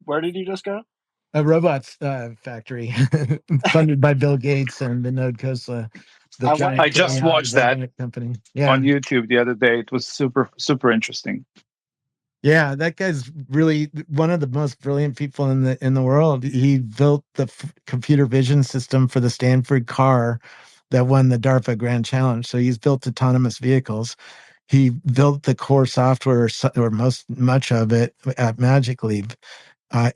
Where did you just go? A robots factory funded by Bill Gates and Vinod Khosla, the I want I giant to just AI watched that robot company. on Yeah. YouTube the other day. It was super interesting. Yeah, that guy's really one of the most brilliant people in the world. He built the computer vision system for the Stanford car that won the DARPA Grand Challenge. So he's built autonomous vehicles. He built the core software or much of it at Magic Leap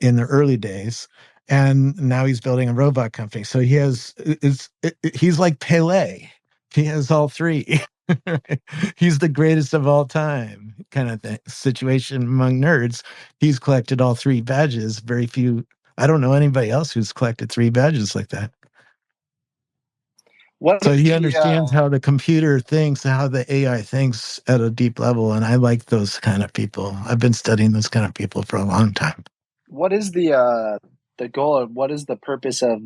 in the early days, and now he's building a robot company. So he's like Pele. He has all three. He's the greatest of all time, kind of thing. Situation among nerds. He's collected all three badges. Very few. I don't know anybody else who's collected three badges like that. What So is he the understands how the computer thinks, how the AI thinks at a deep level, and I like those kind of people. I've been studying those kind of people for a long time. what is the goal, or what is the purpose of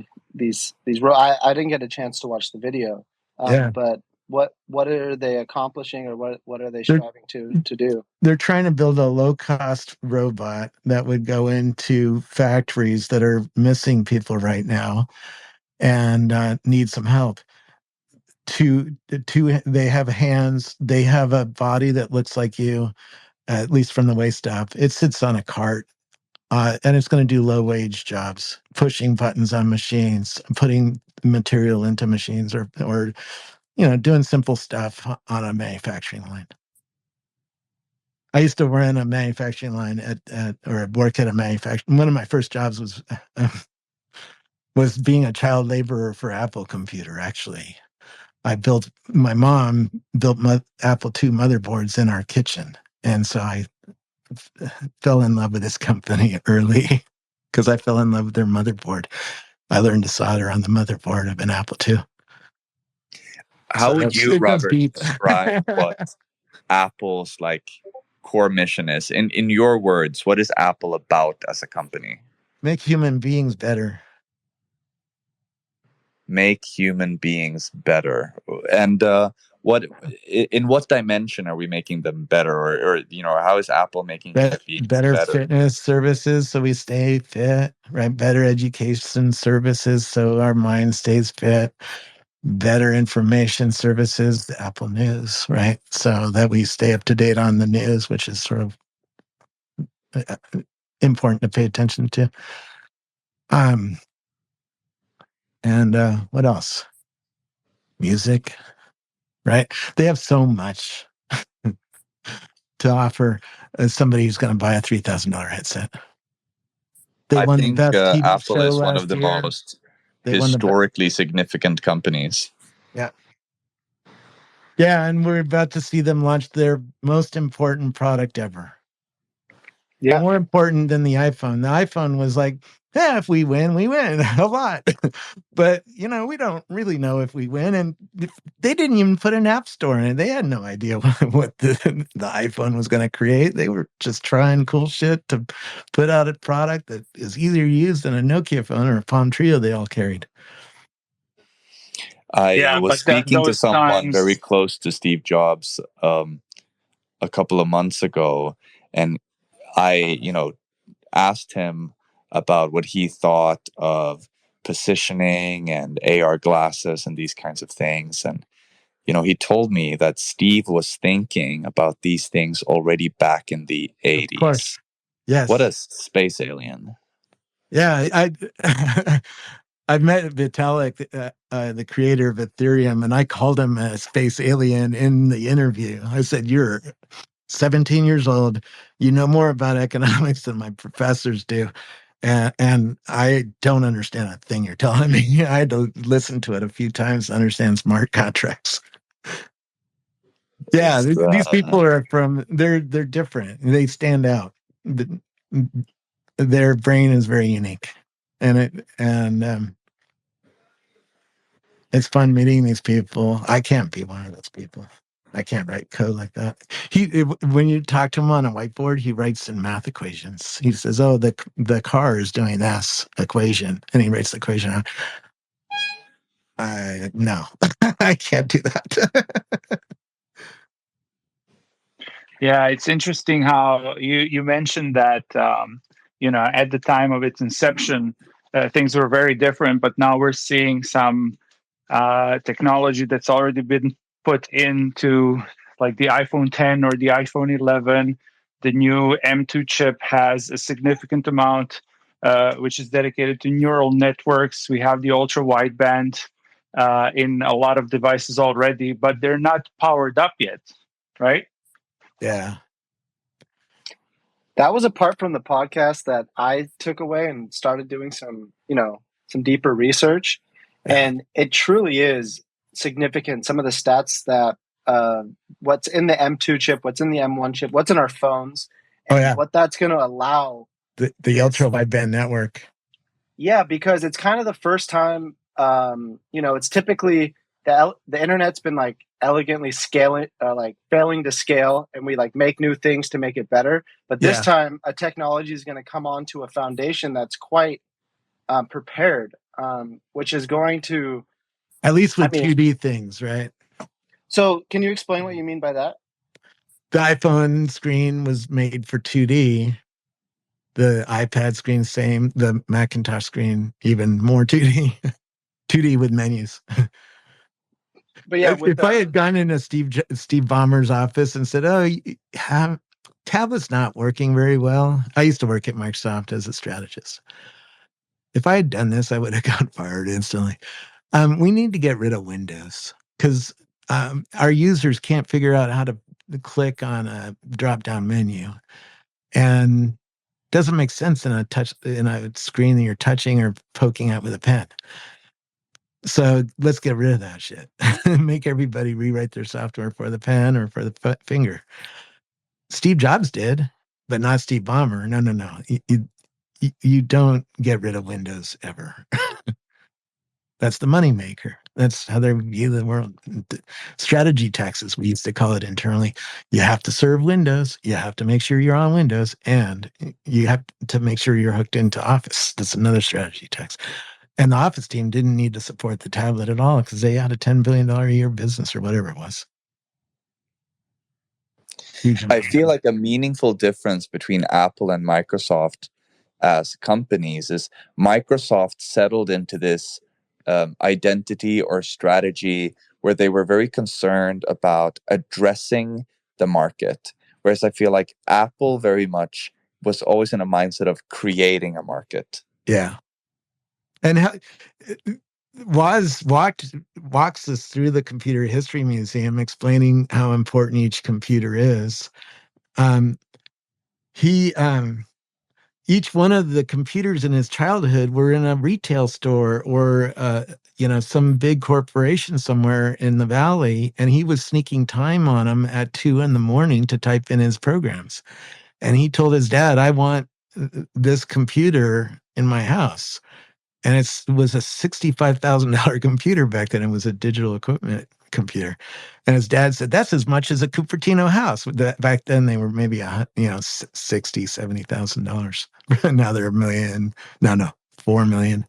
I didn't get a chance to watch the video, Yeah, but what are they accomplishing, or what are they they're striving to do? they're trying to build a low cost robot that would go into factories that are missing people right now and need some help. They have hands, they have a body that looks like you, at least from the waist up. It sits on a cart. And it's going to do low wage jobs, pushing buttons on machines, putting material into machines, or doing simple stuff on a manufacturing line. I used to run a manufacturing line or work at a manufacturing. One of my first jobs was being a child laborer for Apple Computer. Actually, my mom built Apple II motherboards in our kitchen, and so I fell in love with this company early because I fell in love with their motherboard. I learned to solder on the motherboard of an Apple II. How So would you, it goes Robert, deep. describe what Apple's core mission is? In your words, what is Apple about as a company? Make human beings better. Make human beings better. And what in what dimension are we making them better, or how is Apple making human beings Better better? fitness services so we stay fit, right? Better education services so our mind stays fit. Better information services, the Apple News, right? So that we stay up to date on the news, which is sort of uh, important to pay attention to. Um, and what else? Music, right? They have so much to offer as somebody who's going to buy a $3,000 headset. They I won the think best TV Apple show is one of last the year. most They won historically significant companies. Yeah. Yeah, and we're about to see them launch their most important product ever. Yeah, More important than the iPhone. The iPhone was like, yeah, if we win, we win a lot. But, we don't really know if we win. And they didn't even put an app store in it. They had no idea what the iPhone was going to create. They were just trying cool shit to put out a product that is easier to use than a Nokia phone or a Palm Treo they all carried. I Yeah, was but speaking to those someone very times. close to Steve Jobs a couple of months ago, and I, asked him about what he thought of positioning and AR glasses and these kinds of things. And, he told me that Steve was thinking about these things already back in the Of course. 80s. What Yes. a space alien. Yeah, I've met Vitalik, the creator of Ethereum, and I called him a space alien in the interview. I said, "You're 17 years old. You know more about economics than my professors do, and I don't understand a thing you're telling me." I had to listen to it a few times to understand smart contracts. Yeah, It's, these people are they're different. They stand out. Their brain is very unique, and it's fun meeting these people. I can't be one of those people. I can't write code like that. When you talk to him on a whiteboard, he writes in math equations. He says, "Oh, the car is doing this equation," and he writes the equation out. No, I can't do that. Yeah, it's interesting how you mentioned that at the time of its inception, things were very different. But now we're seeing some technology that's already been put into like the iPhone 10 or the iPhone 11. The new M2 chip has a significant amount, which is dedicated to neural networks. We have the ultra wideband in a lot of devices already, but they're not powered up yet, right? Yeah. That was a part from the podcast that I took away and started doing some deeper research. Yeah. And it truly is significant. Some of the stats that what's in the M2 chip, what's in the M1 chip, what's in our phones, and what that's going to allow. The ultra wideband network. Yeah, because it's kind of the first time, it's typically the internet's been like elegantly scaling, like failing to scale, and we like make new things to make it better. But this time, a technology is going to come onto a foundation that's quite prepared, which is going to, at least with 2D things, right? So, can you explain what you mean by that? The iPhone screen was made for 2D. The iPad screen, same. The Macintosh screen, even more 2D. 2D with menus. But yeah, if I had gone into Steve Ballmer's office and said, "Oh, tablet's not working very well," I used to work at Microsoft as a strategist. If I had done this, I would have got fired instantly. We need to get rid of Windows because our users can't figure out how to click on a drop-down menu, and doesn't make sense in a screen that you're touching or poking at with a pen. So let's get rid of that shit. Make everybody rewrite their software for the pen or for the finger. Steve Jobs did, but not Steve Ballmer. No. You don't get rid of Windows ever. That's the moneymaker. That's how they view the world. Strategy taxes, we used to call it internally. You have to serve Windows. You have to make sure you're on Windows, and you have to make sure you're hooked into Office. That's another strategy tax. And the Office team didn't need to support the tablet at all because they had a $10 billion a year business or whatever it was. I feel like a meaningful difference between Apple and Microsoft as companies is Microsoft settled into this identity or strategy where they were very concerned about addressing the market. Whereas I feel like Apple very much was always in a mindset of creating a market. Yeah. And how Woz walks us through the Computer History Museum, explaining how important each computer is. Each one of the computers in his childhood were in a retail store or some big corporation somewhere in the valley, and he was sneaking time on them at 2 a.m. to type in his programs. And he told his dad, "I want this computer in my house." And it was a $65,000 computer back then. It was a digital equipment computer. And his dad said, "That's as much as a Cupertino house." Back then they were maybe $60,000, $70,000. Now they're $1 million. No, $4 million.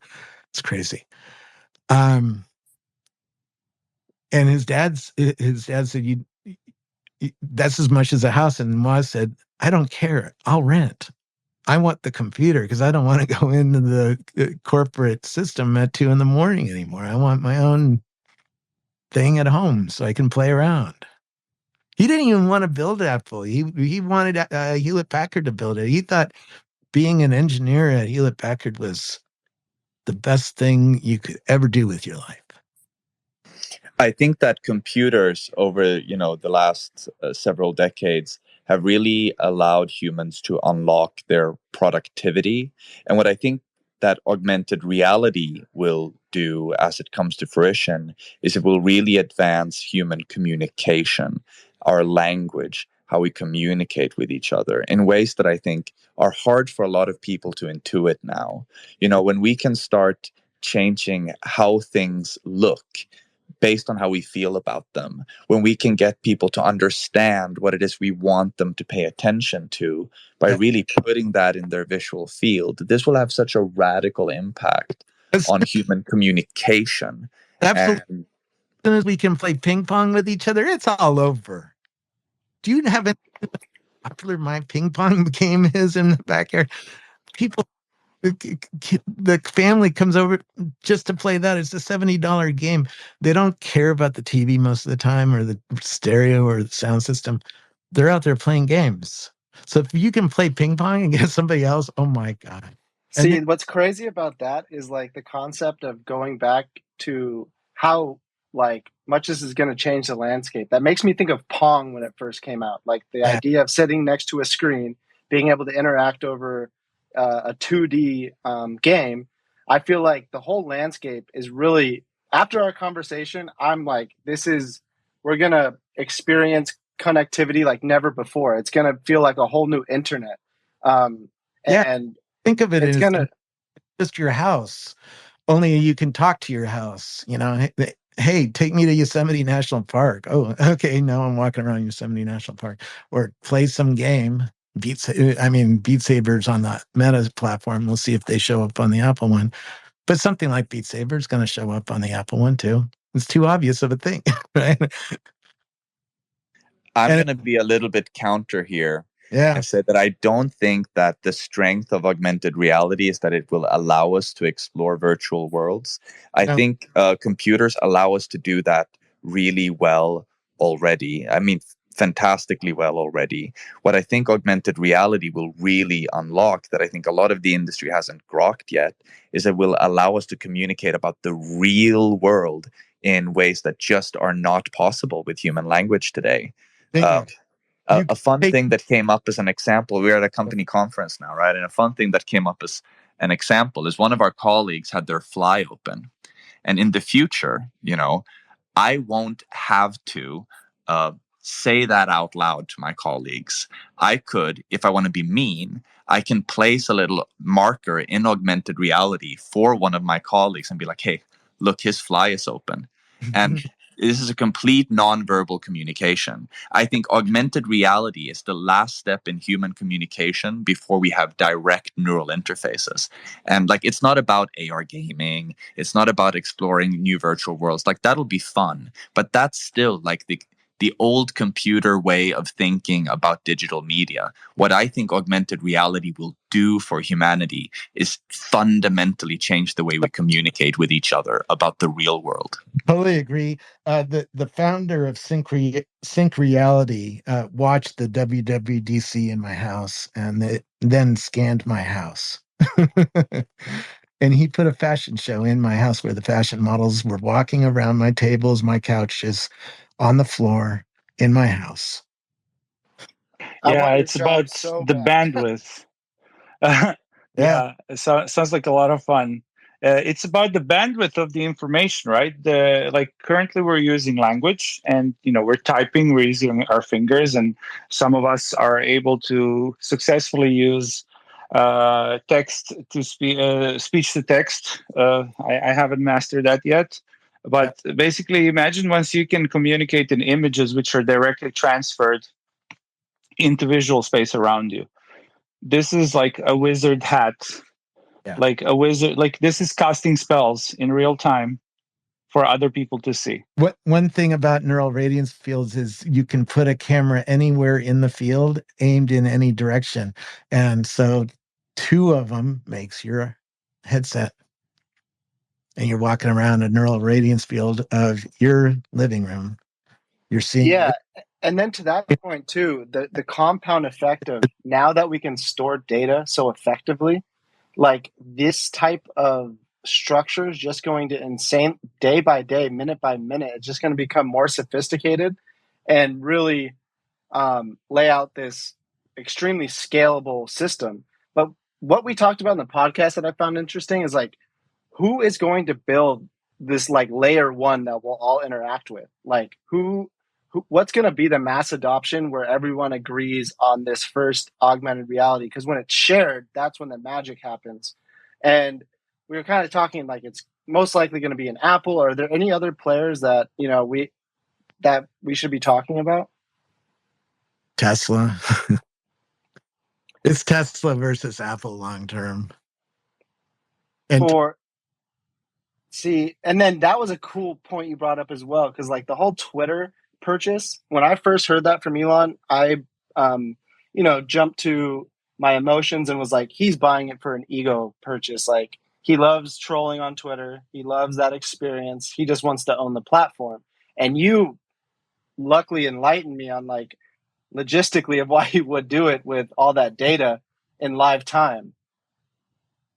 It's crazy. And his dad said, "That's as much as a house." And Ma said, "I don't care. I'll rent. I want the computer because I don't want to go into the corporate system at 2 a.m. anymore. I want my own thing at home so I can play around." He didn't even want to build Apple. He wanted Hewlett Packard to build it. He thought being an engineer at Hewlett Packard was the best thing you could ever do with your life. I think that computers over the last several decades have really allowed humans to unlock their productivity. And what I think that augmented reality will do as it comes to fruition is it will really advance human communication, our language, how we communicate with each other in ways that I think are hard for a lot of people to intuit now. When we can start changing how things look based on how we feel about them, when we can get people to understand what it is we want them to pay attention to by really putting that in their visual field, this will have such a radical impact on human communication. Absolutely. As soon as we can play ping pong with each other, it's all over. Do you have any popular my ping pong game is in the backyard? people, the family comes over just to play that. It's a $70 game. They don't care about the TV most of the time or the stereo or the sound system. They're out there playing games. So if you can play ping pong against somebody else, oh my God. And See, what's crazy about that is like the concept of going back to how like much this is going to change the landscape. That makes me think of Pong when it first came out. Like the yeah, idea of sitting next to a screen, being able to interact over a 2D game. I feel like the whole landscape is really after our conversation. I'm like, we're going to experience connectivity like never before. It's going to feel like a whole new internet. Um, yeah, and think of it it's as gonna just your house. Only you can talk to your house. Hey, take me to Yosemite National Park. Oh, okay. Now I'm walking around Yosemite National Park, or play some game. Beat Saber's on the Meta platform. We'll see if they show up on the Apple one. But something like Beat Saber is going to show up on the Apple one too. It's too obvious of a thing, right? I'm And going to be a little bit counter here yeah, and say that I don't think that the strength of augmented reality is that it will allow us to explore virtual worlds. I no, think computers allow us to do that really well already. I mean, fantastically well already. What I think augmented reality will really unlock, that I think a lot of the industry hasn't grokked yet, is it will allow us to communicate about the real world in ways that just are not possible with human language today. Uh, bingo. a, You a can fun take thing that came up as an example, we're at a company conference now, right? And a fun thing that came up as an example is one of our colleagues had their fly open. And in the future, I won't have to uh, say that out loud to my colleagues. I could, if I want to be mean, I can place a little marker in augmented reality for one of my colleagues and be like, hey, look, his fly is open. And this is a complete nonverbal communication. I think augmented reality is the last step in human communication before we have direct neural interfaces. And like, it's not about AR gaming. It's not about exploring new virtual worlds. Like, that'll be fun, but that's still like the old computer way of thinking about digital media. What I think augmented reality will do for humanity is fundamentally change the way we communicate with each other about the real world. Totally agree. The founder of Sync Reality watched the WWDC in my house and then scanned my house. And he put a fashion show in my house where the fashion models were walking around my tables, my couches, on the floor in my house. I Yeah, want your it's job about so the bad. bandwidth. Yeah. Yeah, so sounds like a lot of fun. It's about the bandwidth of the information, right? The like currently we're using language, and we're typing, we're using our fingers, and some of us are able to successfully use text to speech to text. I haven't mastered that yet, Yeah. but basically, imagine once you can communicate in images which are directly transferred into visual space around you. This is like a wizard hat, Yeah. like a wizard, like this is casting spells in real time for other people to see. What one thing about neural radiance fields is you can put a camera anywhere in the field aimed in any direction. And so two of them makes your headset. And you're walking around a neural radiance field of your living room. You're seeing Yeah. And then to that point too, the compound effect of now that we can store data so effectively, like this type of structure is just going to insane day by day, minute by minute. It's just going to become more sophisticated and really lay out this extremely scalable system. But what we talked about in the podcast that I found interesting is like, who is going to build this like layer one that we'll all interact with? Like what's going to be the mass adoption where everyone agrees on this first augmented reality? Because when it's shared, that's when the magic happens. And we were kind of talking like it's most likely going to be an Apple. Are there any other players that we should be talking about? Tesla. It's Tesla versus Apple long term. And For See, and then that was a cool point you brought up as well, because like the whole Twitter purchase, when I first heard that from Elon, I jumped to my emotions and was like, he's buying it for an ego purchase. Like, he loves trolling on Twitter. He loves that experience. He just wants to own the platform. And you luckily enlightened me on like logistically of why he would do it with all that data in live time.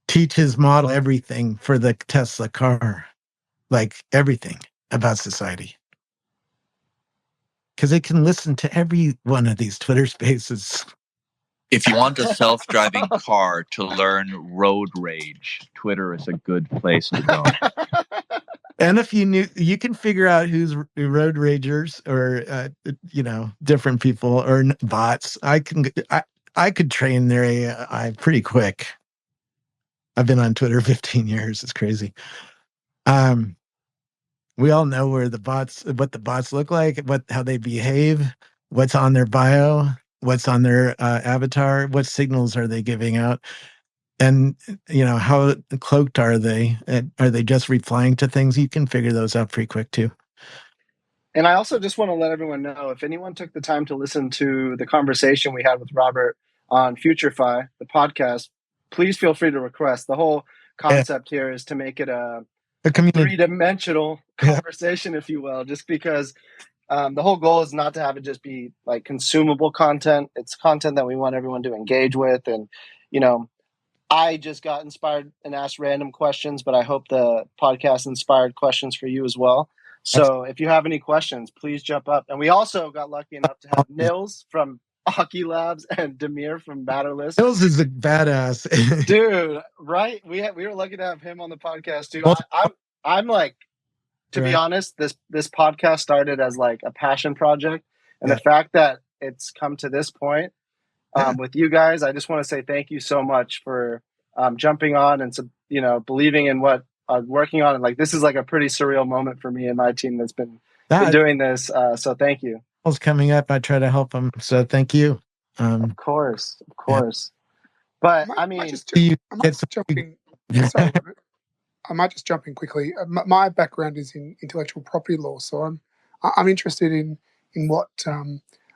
Teach his model everything for the Tesla car, like everything about society. Because it can listen to every one of these Twitter spaces. If you want a self-driving car to learn road rage, Twitter is a good place to go. And if you can figure out who's road ragers or different people or bots. I could train their AI pretty quick. I've been on Twitter 15 years. It's crazy. We all know what the bots look like, how they behave, what's on their bio, what's on their avatar, what signals are they giving out, and how cloaked are they? Are they just replying to things? You can figure those out pretty quick too. And I also just want to let everyone know, if anyone took the time to listen to the conversation we had with Robert on FutureFi, the podcast, please feel free to request. The whole concept here is to make it a three-dimensional conversation, if you will, just because the whole goal is not to have it just be like consumable content. It's content that we want everyone to engage with. And, I just got inspired and asked random questions, but I hope the podcast inspired questions for you as well. So if you have any questions, please jump up. And we also got lucky enough to have Nils from Aki Labs and Demir from Matterless. Nils is a badass. Dude, right? We were lucky to have him on the podcast too. I'm like, to be honest, this podcast started as like a passion project. And the fact that it's come to this point with you guys, I just want to say thank you so much for jumping on and believing in what I'm working on. And like, this is like a pretty surreal moment for me and my team that's been doing this. So thank you. Coming up, I try to help them. So thank you. Of course. But I might just jump in quickly. My background is in intellectual property law, so I'm interested in what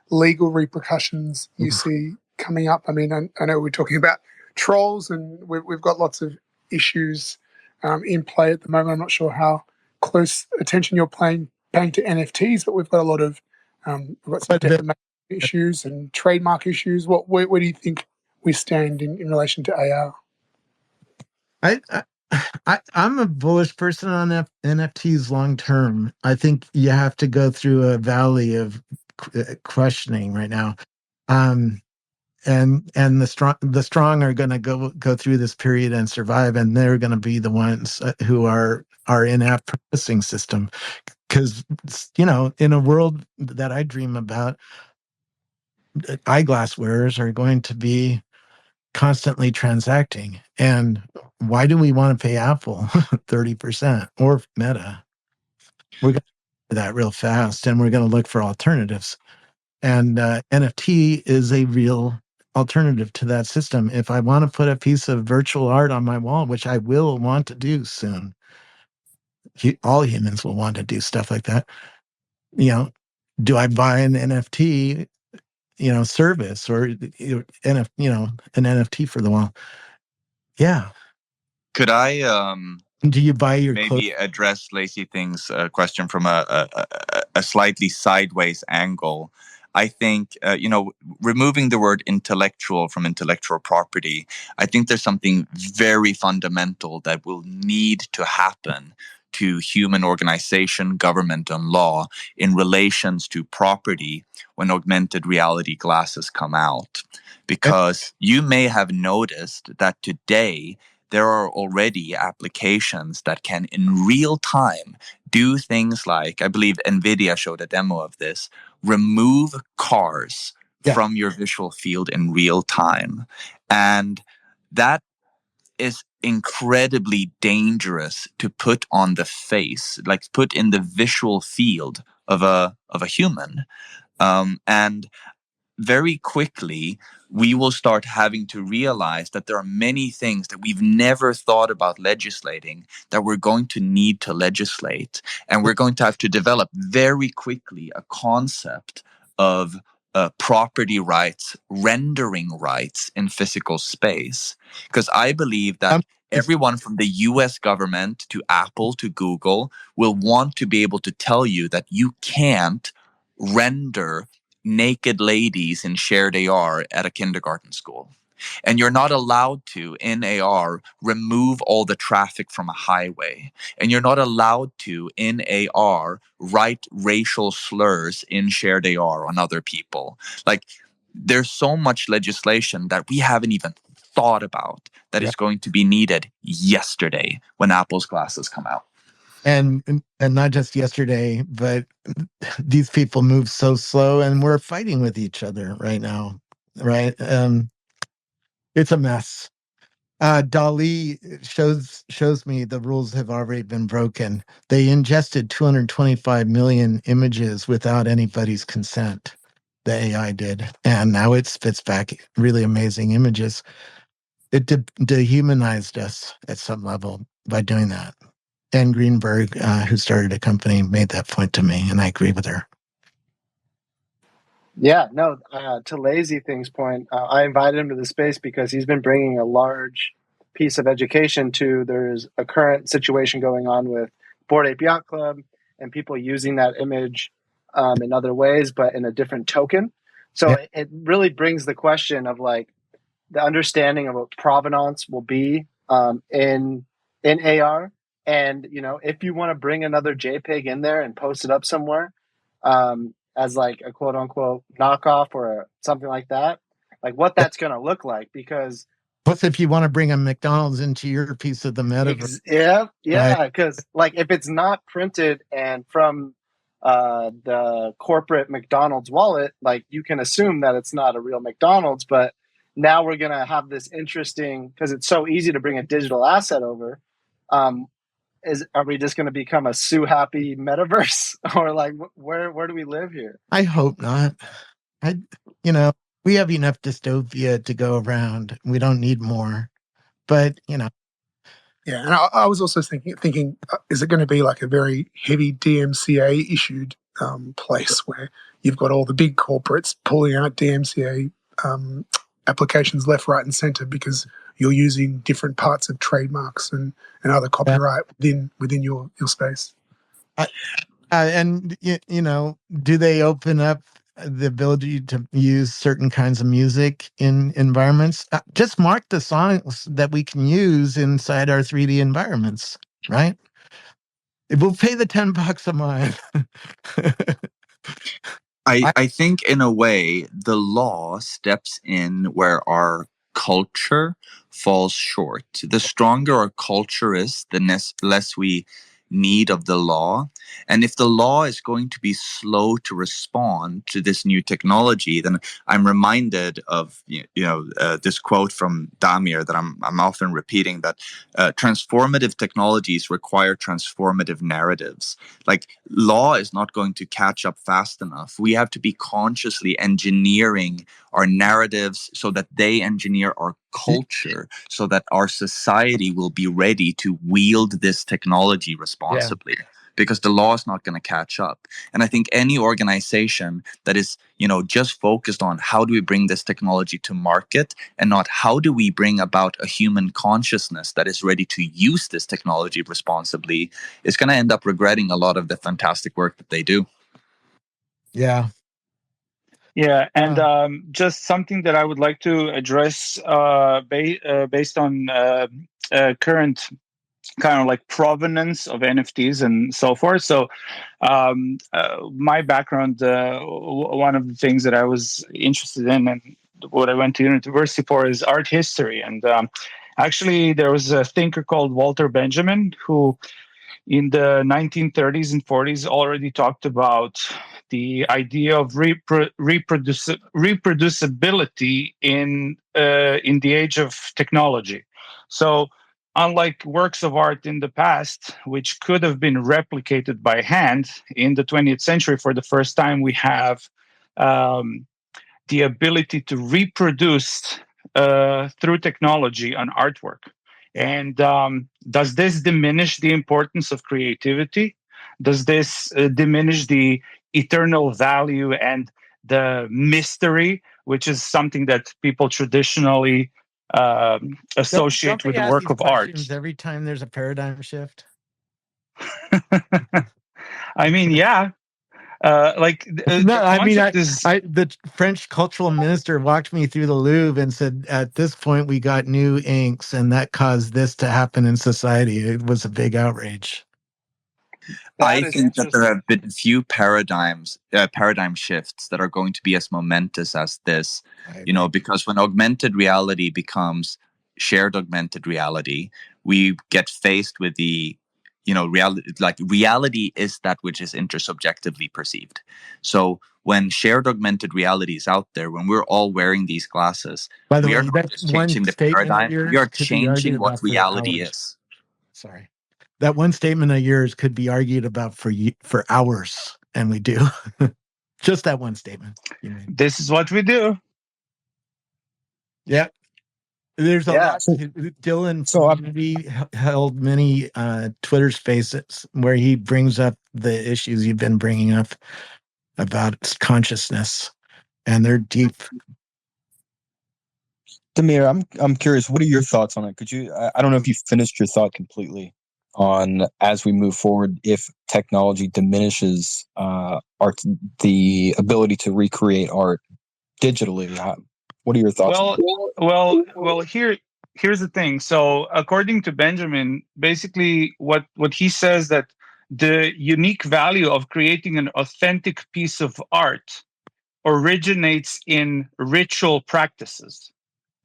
legal repercussions you see coming up. I mean, I know we're talking about trolls, and we've got lots of issues in play at the moment. I'm not sure how close attention you're paying to NFTs, but we've got a lot of we've got some defamation issues and trademark issues. Where do you think we stand in relation to AR? I'm a bullish person on NFTs long term. I think you have to go through a valley of questioning right now, and the strong are going to go through this period and survive, and they're going to be the ones who are in-app processing system, because in a world that I dream about, eyeglass wearers are going to be constantly transacting. And why do we want to pay Apple 30% or Meta? We're going to do that real fast, and we're going to look for alternatives. And NFT is a real alternative to that system. If I want to put a piece of virtual art on my wall, which I will want to do soon, all humans will want to do stuff like that. Do I buy an NFT service or an NFT for the wall? Yeah. Could I do you buy your maybe address Lacey Thing's question from a slightly sideways angle? I think removing the word intellectual from intellectual property, I think there's something very fundamental that will need to happen to human organization, government, and law in relations to property when augmented reality glasses come out. Because you may have noticed that today there are already applications that can in real time do things like, I believe NVIDIA showed a demo of this, remove cars from your visual field in real time. And that is incredibly dangerous to put on the face, like put in the visual field of a human. And very quickly, we will start having to realize that there are many things that we've never thought about legislating that we're going to need to legislate. And we're going to have to develop very quickly a concept of property rights, rendering rights in physical space. Because I believe that everyone from the US government to Apple to Google will want to be able to tell you that you can't render naked ladies in shared AR at a kindergarten school. And you're not allowed to, in AR, remove all the traffic from a highway. And you're not allowed to, in AR, write racial slurs in shared AR on other people. Like, there's so much legislation that we haven't even thought about that is going to be needed yesterday when Apple's glasses come out. And not just yesterday, but these people move so slow, and we're fighting with each other right now, right? It's a mess. DALL-E shows me the rules have already been broken. They ingested 225 million images without anybody's consent. The AI did, and now it spits back really amazing images. It dehumanized us at some level by doing that. Dan Greenberg, who started a company, made that point to me, and I agree with her. Yeah, no, to Lazy Thing's point, I invited him to the space because he's been bringing a large piece of education to, there's a current situation going on with Bored Ape Yacht Club and people using that image in other ways, but in a different token. So it really brings the question of like the understanding of what provenance will be in AR. And, you know, if you want to bring another JPEG in there and post it up somewhere, as like a quote unquote knockoff or something like that, like what that's going to look like. Because plus, if you want to bring a McDonald's into your piece of the metaverse, yeah, because like if it's not printed and from the corporate McDonald's wallet, like you can assume that it's not a real McDonald's. But now we're going to have this interesting, because it's so easy to bring a digital asset over. Are we just going to become a Sue happy metaverse, or like where do we live here? I hope not. We have enough dystopia to go around. We don't need more. But yeah, and I was also thinking, is it going to be like a very heavy DMCA issued place where you've got all the big corporates pulling out DMCA applications left, right, and center because you're using different parts of trademarks and other copyright within your space. And do they open up the ability to use certain kinds of music in environments? Just mark the songs that we can use inside our 3D environments, right? We'll pay the $10 a month. I think in a way the law steps in where our culture falls short. The stronger our culture is, the less we need of the law. And if the law is going to be slow to respond to this new technology, then I'm reminded of this quote from Damir that I'm often repeating, that transformative technologies require transformative narratives. Like, law is not going to catch up fast enough. We have to be consciously engineering our narratives so that they engineer our culture, so that our society will be ready to wield this technology responsibly. Yeah. Because the law is not going to catch up. And I think any organization that is, just focused on how do we bring this technology to market and not how do we bring about a human consciousness that is ready to use this technology responsibly is going to end up regretting a lot of the fantastic work that they do. Yeah. Yeah, and just something that I would like to address based on current kind of like provenance of NFTs and so forth. So my background, one of the things that I was interested in and what I went to university for is art history. And actually, there was a thinker called Walter Benjamin who in the 1930s and 40s already talked about the idea of reproducibility in the age of technology. So unlike works of art in the past, which could have been replicated by hand, in the 20th century, for the first time, we have the ability to reproduce through technology an artwork. And does this diminish the importance of creativity? Does this diminish the eternal value and the mystery, which is something that people traditionally associate Don't with they the ask work these of art. questions every time there's a paradigm shift? I mean, yeah. No, The I mean, concept is the French cultural minister walked me through the Louvre and said, at this point, we got new inks, and that caused this to happen in society. It was a big outrage. I think that there have been few paradigm shifts that are going to be as momentous as this, because when augmented reality becomes shared augmented reality, we get faced with the, reality. Like, reality is that which is intersubjectively perceived. So when shared augmented reality is out there, when we're all wearing these glasses, By the we are way, not that just one changing the statement of paradigm, we yours are could be argued changing what about for reality hours. is. Sorry. That one statement of yours could be argued about for hours, and we do. Just that one statement you made. This is what we do. Yeah. There's a lot. Dylan held many Twitter spaces where he brings up the issues you've been bringing up about consciousness, and they're deep. Damir, I'm curious. What are your thoughts on it? Could you? I don't know if you finished your thought completely on, as we move forward, if technology diminishes art, the ability to recreate art digitally. What are your thoughts? Well. Here's the thing. So, according to Benjamin, basically, what he says that the unique value of creating an authentic piece of art originates in ritual practices.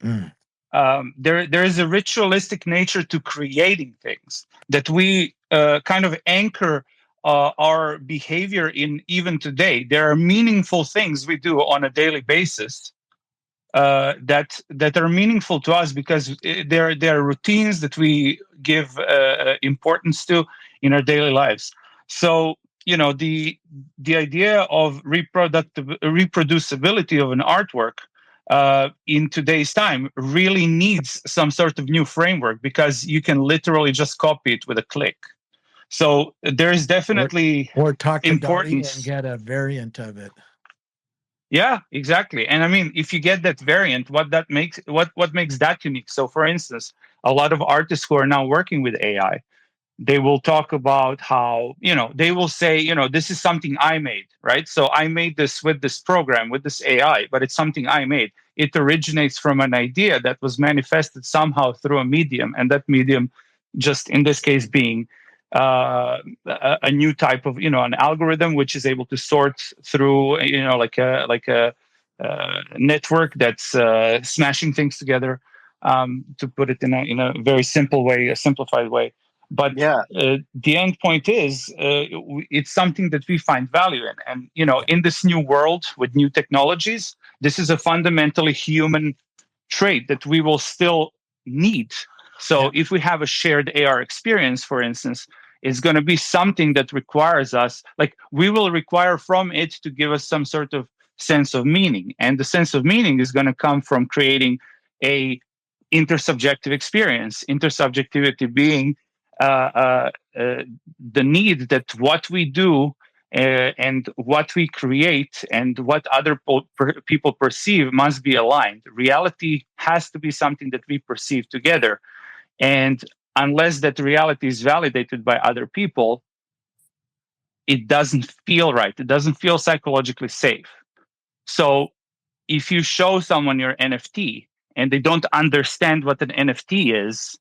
There is a ritualistic nature to creating things that we kind of anchor our behavior in even today. There are meaningful things we do on a daily basis that are meaningful to us because they're routines that we give importance to in our daily lives. So the idea of reproducibility of an artwork in today's time really needs some sort of new framework because you can literally just copy it with a click. So there is definitely or talk to importance Dolly and get a variant of it. Yeah, exactly. And I mean, if you get that variant, what makes that unique? So, for instance, a lot of artists who are now working with AI, they will talk about how, they will say, this is something I made, right? So I made this with this program, with this AI, but it's something I made. It originates from an idea that was manifested somehow through a medium, and that medium, just in this case, being a new type of, an algorithm which is able to sort through, like a network that's smashing things together, to put it in a very simple way, a simplified way. But the end point is it's something that we find value in. And, in this new world with new technologies, this is a fundamentally human trait that we will still need. So if we have a shared AR experience, for instance, it's going to be something that requires us, like we will require from it to give us some sort of sense of meaning. And the sense of meaning is going to come from creating a intersubjective experience, intersubjectivity being the need that what we do and what we create and what other people perceive must be aligned. Reality has to be something that we perceive together. And unless that reality is validated by other people, it doesn't feel right. It doesn't feel psychologically safe. So if you show someone your NFT and they don't understand what an NFT is,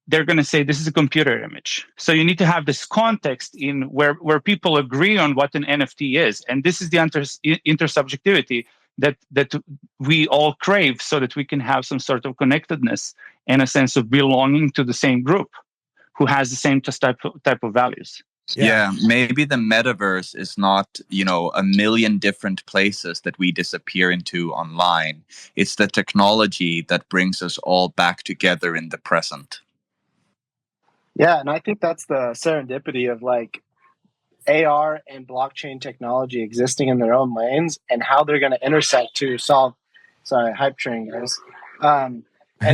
they're going to say this is a computer image. So you need to have this context in where people agree on what an NFT is. And this is the intersubjectivity that we all crave so that we can have some sort of connectedness and a sense of belonging to the same group who has the same type of values. Yeah, maybe the metaverse is not, a million different places that we disappear into online. It's the technology that brings us all back together in the present. Yeah, and I think that's the serendipity of like AR and blockchain technology existing in their own lanes and how they're going to intersect to solve. Sorry, hype train, guys. And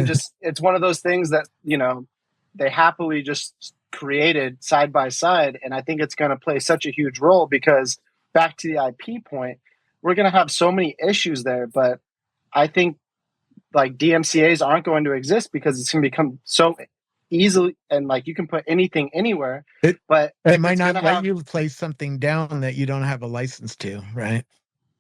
just it's one of those things that they happily just created side by side, and I think it's going to play such a huge role because back to the IP point, we're going to have so many issues there. But I think like DMCA's aren't going to exist because it's going to become so easily, and like you can put anything anywhere. It But it if might it's going not to let have, you place something down that you don't have a license to, right?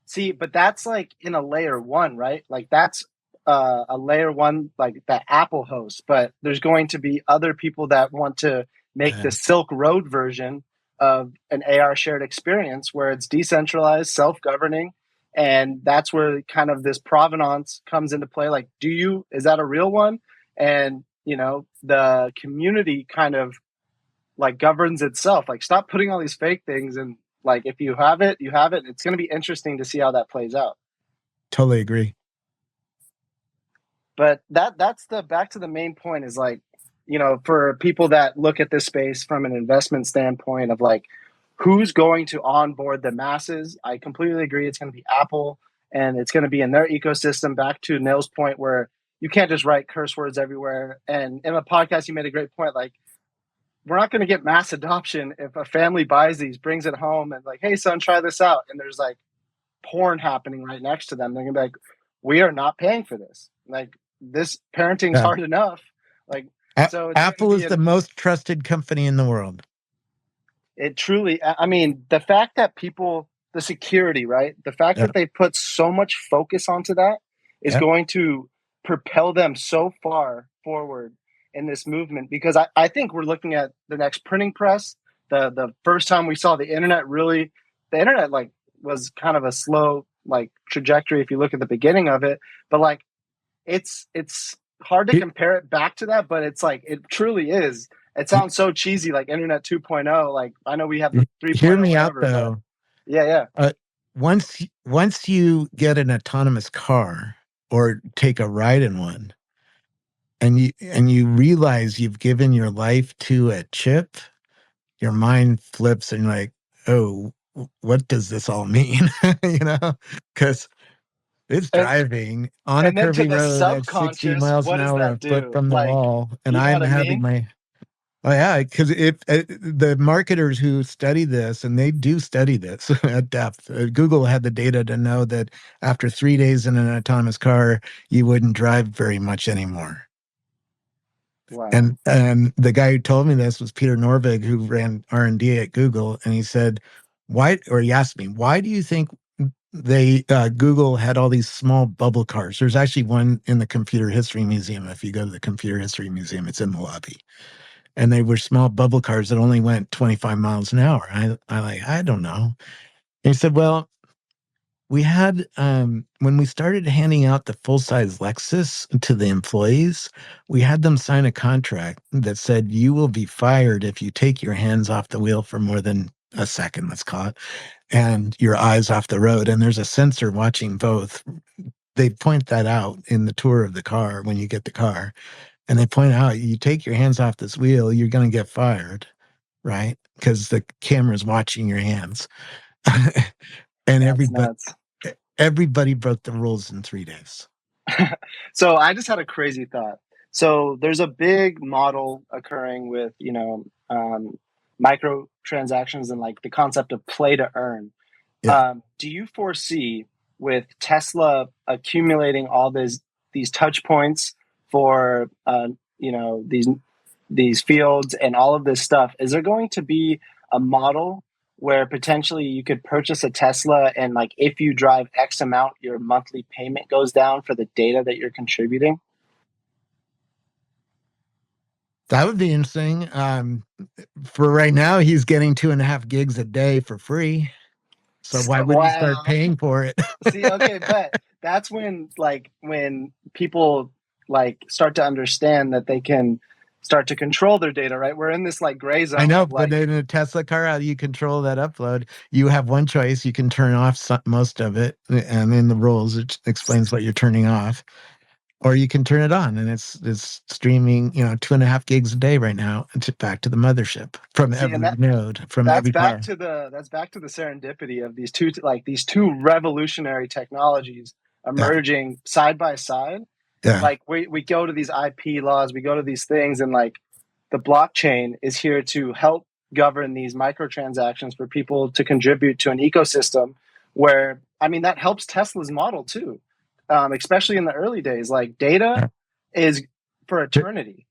see, but that's like in a layer one, right? Like that's a layer one, like that Apple hosts. But there's going to be other people that want to make the Silk Road version of an AR shared experience where it's decentralized, self-governing, and that's where kind of this provenance comes into play. Like, is that a real one? And the community kind of like governs itself. Like, stop putting all these fake things, and like if you have it, you have it. It's going to be interesting to see how that plays out. Totally agree. But that's the back to the main point is like, for people that look at this space from an investment standpoint of like who's going to onboard the masses, I completely agree. It's going to be Apple, and it's going to be in their ecosystem. Back to Nils' point where you can't just write curse words everywhere. And in a podcast, you made a great point. Like, we're not going to get mass adoption if a family buys these, brings it home, and like, hey, son, try this out. And there's like porn happening right next to them. They're going to be like, we are not paying for this. Like, this parenting's hard enough. Like, so it's Apple is the most trusted company in the world. It truly, I mean, the fact that the security, right? The fact that they put so much focus onto that is going to propel them so far forward in this movement, because I think we're looking at the next printing press. The first time we saw the internet like was kind of a slow like trajectory if you look at the beginning of it, but like it's hard to compare it back to that, but it's like it truly is. It sounds so cheesy, like Internet 2.0. Like, I know we have the 3.0. Hear me out, whatever, though. Yeah. Once you get an autonomous car or take a ride in one, and you realize you've given your life to a chip, your mind flips and you're like, oh, what does this all mean? Because it's driving on a curvy road at 60 miles an hour a foot from the wall, and I'm having my. Oh yeah, because if the marketers who study this, and they do study this at depth, Google had the data to know that after 3 days in an autonomous car, you wouldn't drive very much anymore. Wow. And the guy who told me this was Peter Norvig, who ran R&D at Google, and he said, he asked me, why do you think Google had all these small bubble cars? There's actually one in the Computer History Museum. If you go to the Computer History Museum, it's in the lobby. And they were small bubble cars that only went 25 miles an hour. I don't know. And he said, well, we had, when we started handing out the full-size Lexus to the employees, we had them sign a contract that said, you will be fired if you take your hands off the wheel for more than a second, let's call it, and your eyes off the road. And there's a sensor watching both. They point that out in the tour of the car when you get the car. And they point out, you take your hands off this wheel, you're going to get fired, right? Because the camera's watching your hands. And everybody broke the rules in 3 days. So I just had a crazy thought. So there's a big model occurring with, microtransactions and like the concept of play to earn. Yeah. Do you foresee with Tesla accumulating all these touch points for these fields and all of this stuff, is there going to be a model where potentially you could purchase a Tesla and like if you drive X amount, your monthly payment goes down for the data that you're contributing? That would be interesting. For right now, he's getting 2.5 gigs a day for free. So why would he start paying for it? See, okay, but that's when people like start to understand that they can start to control their data, right? We're in this like gray zone. I know, but in a Tesla car, how do you control that upload? You have one choice. You can turn off most of it, and in the rules, it explains what you're turning off. Or you can turn it on, and it's streaming, 2.5 gigs a day right now, back to the mothership from every node, from every car. That's back to the serendipity of these two revolutionary technologies emerging side by side. Yeah. Like we go to these IP laws, we go to these things, and like the blockchain is here to help govern these microtransactions for people to contribute to an ecosystem where, I mean, that helps Tesla's model too, especially in the early days. Like data is for eternity.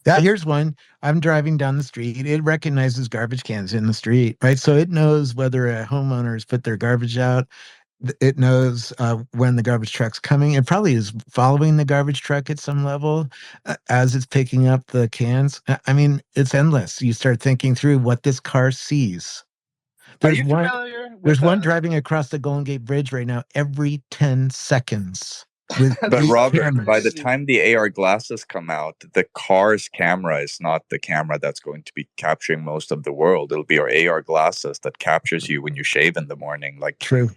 Yeah, here's one. I'm driving down the street. It recognizes garbage cans in the street, right? So it knows whether a homeowner has put their garbage out. It knows when the garbage truck's coming. It probably is following the garbage truck at some level as it's picking up the cans. I mean, it's endless. You start thinking through what this car sees. Are you familiar with There's one driving across the Golden Gate Bridge right now every 10 seconds. But Robert, by the crazy. time the AR glasses come out, the car's camera is not the camera that's going to be capturing most of the world. It'll be our AR glasses that captures you when you shave in the morning. Like, True.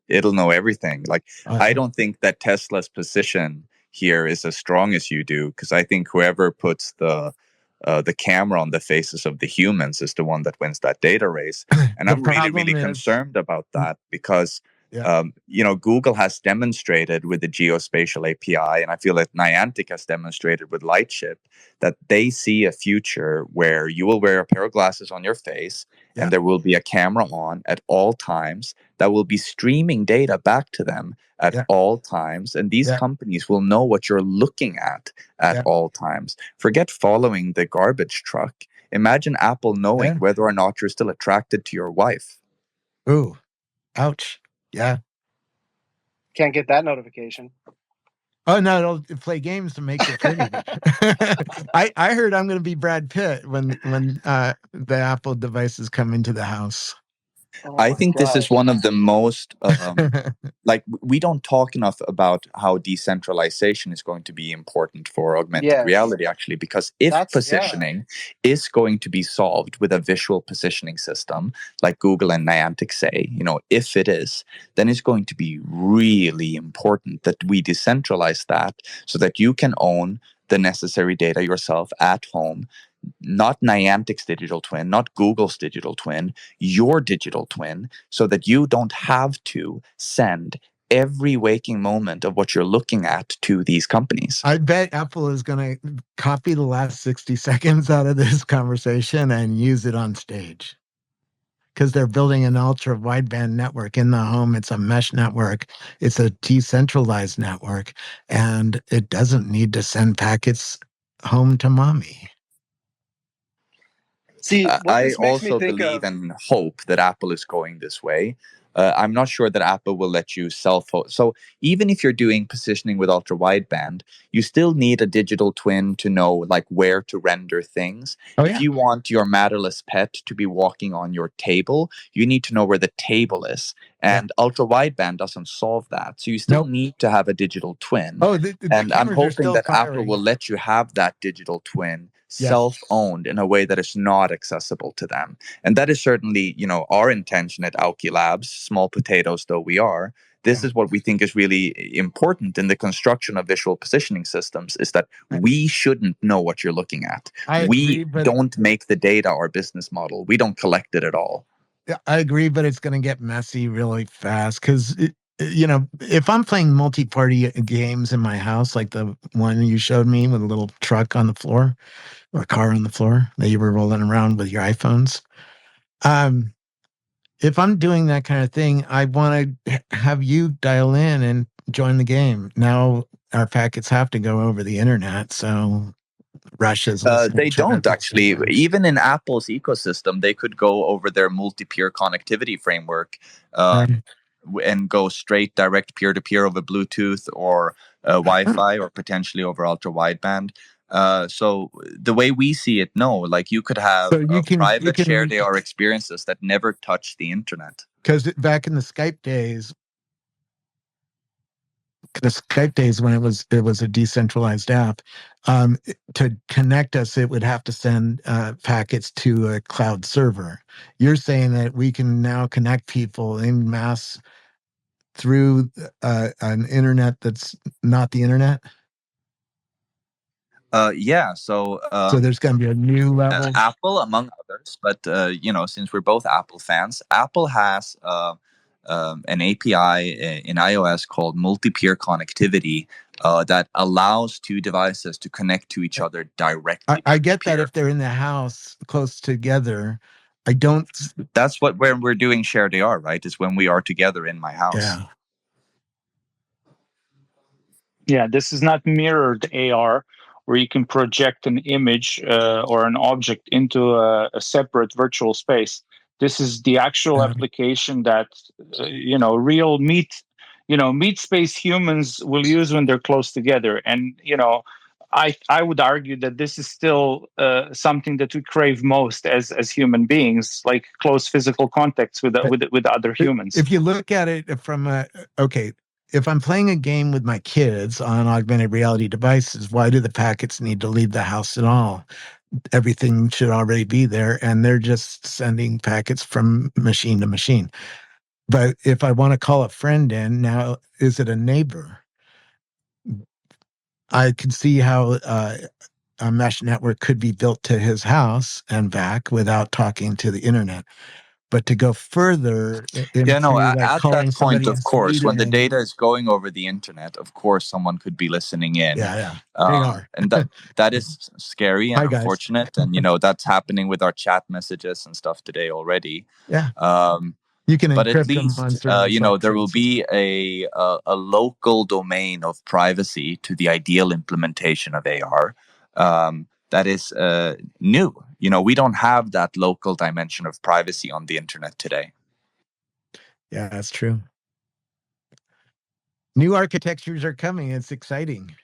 It'll know everything. Like, I don't think that Tesla's position here is as strong as you do, because I think whoever puts the camera on the faces of the humans is the one that wins that data race. And I'm really, really concerned about that, because Google has demonstrated with the geospatial API, and I feel that Niantic has demonstrated with Lightship, that they see a future where you will wear a pair of glasses on your face and there will be a camera on at all times that will be streaming data back to them at all times. And these companies will know what you're looking at all times. Forget following the garbage truck. Imagine Apple knowing whether or not you're still attracted to your wife. Ooh, ouch. Yeah. Can't get that notification. Oh no, it'll play games to make it pretty. I heard I'm going to be Brad Pitt when the Apple devices come into the house. Oh I think this is one of the most like, we don't talk enough about how decentralization is going to be important for augmented reality, actually, because if positioning is going to be solved with a visual positioning system, like Google and Niantic say, if it is, then it's going to be really important that we decentralize that so that you can own the necessary data yourself at home. Not Niantic's digital twin, not Google's digital twin, your digital twin, so that you don't have to send every waking moment of what you're looking at to these companies. I bet Apple is going to copy the last 60 seconds out of this conversation and use it on stage, because they're building an ultra wideband network in the home. It's a mesh network. It's a decentralized network, and it doesn't need to send packets home to mommy. See, I also believe and hope that Apple is going this way. I'm not sure that Apple will let you so even if you're doing positioning with ultra wideband, you still need a digital twin to know like where to render things. If you want your matterless pet to be walking on your table, you need to know where the table is. And ultra wideband doesn't solve that. So you still need to have a digital twin. And I'm hoping that Apple will let you have that digital twin self-owned in a way that is not accessible to them. And that is certainly, our intention at Auki Labs, small potatoes though we are. This is what we think is really important in the construction of visual positioning systems, is that we shouldn't know what you're looking at. We don't make the data our business model. We don't collect it at all. Yeah, I agree, but it's going to get messy really fast, because if I'm playing multi-party games in my house, like the one you showed me with a little truck on the floor or a car on the floor that you were rolling around with your iPhones. If I'm doing that kind of thing, I want to have you dial in and join the game. Now our packets have to go over the internet, so Russia's they don't actually. Even in Apple's ecosystem, they could go over their multi-peer connectivity framework and go straight direct peer-to-peer over Bluetooth or Wi-Fi or potentially over ultra-wideband. So the way we see it, no, like you could have private shared AR experiences that never touch the internet. Because back in the Skype days, when it was a decentralized app, to connect us, it would have to send packets to a cloud server. You're saying that we can now connect people en masse through an internet that's not the internet? So there's going to be a new level. Apple, among others, but since we're both Apple fans, Apple has an API in iOS called multi-peer connectivity that allows two devices to connect to each other directly. I get that if they're in the house close together, I don't. That's when we're doing shared AR, right? Is when we are together in my house. Yeah. Yeah, this is not mirrored AR, where you can project an image or an object into a separate virtual space. This is the actual application that real meat space humans will use when they're close together. And I would argue that this is still something that we crave most as human beings, like close physical contacts with other humans. If you look at it from if I'm playing a game with my kids on augmented reality devices, why do the packets need to leave the house at all? Everything should already be there, and they're just sending packets from machine to machine. But if I want to call a friend in, now is it a neighbor? I can see how a mesh network could be built to his house and back without talking to the internet. But to go further into like at calling that point, somebody of in course, when the Sweden, data is going over the internet, of course, someone could be listening in. Yeah. AR. And that is scary and Hi, guys. unfortunate. And, that's happening with our chat messages and stuff today already. Yeah. You can but at least, there will be a local domain of privacy to the ideal implementation of AR. That is new. We don't have that local dimension of privacy on the internet today. Yeah, that's true. New architectures are coming. It's exciting.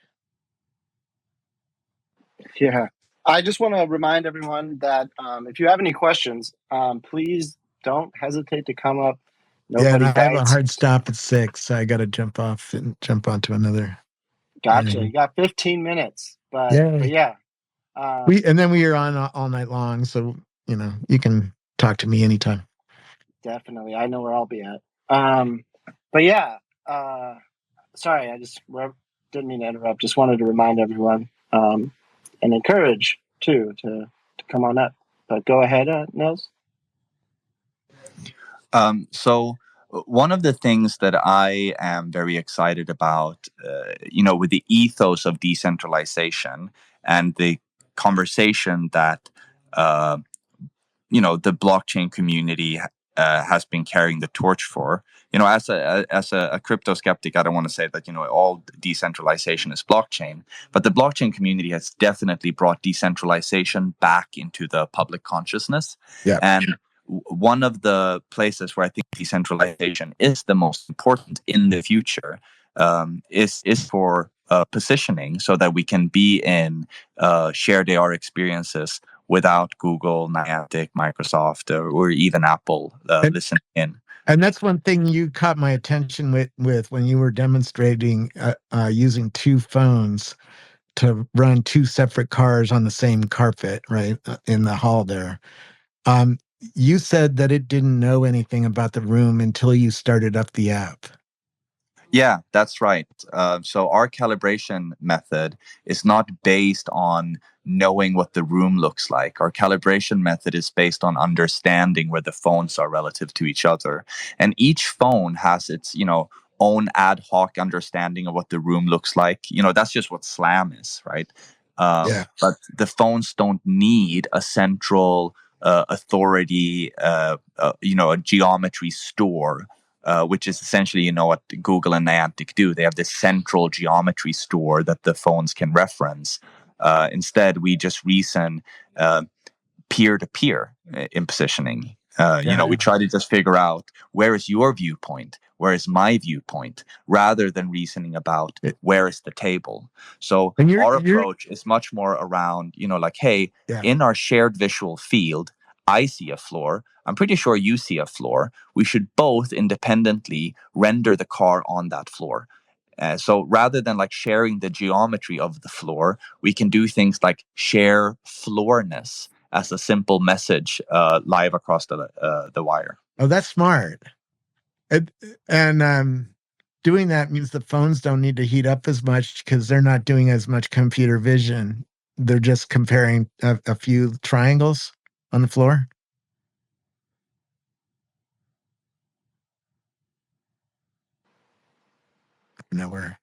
Yeah. I just want to remind everyone that if you have any questions, please don't hesitate to come up. Nobody I have a bites. hard stop at 6, so I got to jump off and jump onto another. Gotcha. You got 15 minutes, but yeah. And then we are on all night long, so you can talk to me anytime. Definitely, I know where I'll be at. But yeah, sorry, I just didn't mean to interrupt. Just wanted to remind everyone and encourage too to come on up. But go ahead, Nils. So one of the things that I am very excited about, with the ethos of decentralization and the conversation that, the blockchain community has been carrying the torch for. As a crypto skeptic, I don't want to say that, all decentralization is blockchain, but the blockchain community has definitely brought decentralization back into the public consciousness. Yeah. And one of the places where I think decentralization is the most important in the future is for positioning, so that we can be in shared AR experiences without Google, Niantic, Microsoft, or even Apple listening in. And that's one thing you caught my attention with when you were demonstrating using 2 phones to run 2 separate cars on the same carpet, right, in the hall there. You said that it didn't know anything about the room until you started up the app. Yeah, that's right. So our calibration method is not based on knowing what the room looks like. Our calibration method is based on understanding where the phones are relative to each other. And each phone has its, own ad hoc understanding of what the room looks like. That's just what SLAM is, right? But the phones don't need a central authority, a geometry store. Which is essentially, what Google and Niantic do. They have this central geometry store that the phones can reference. Instead, we just reason peer-to-peer in positioning. We try to just figure out, where is your viewpoint? Where is my viewpoint? Rather than reasoning about where is the table. So our approach is much more around, hey, in our shared visual field, I see a floor. I'm pretty sure you see a floor. We should both independently render the car on that floor. So rather than sharing the geometry of the floor, we can do things like share floorness as a simple message live across the wire. Oh, that's smart. And doing that means the phones don't need to heat up as much because they're not doing as much computer vision. They're just comparing a few triangles on the floor. Nowhere.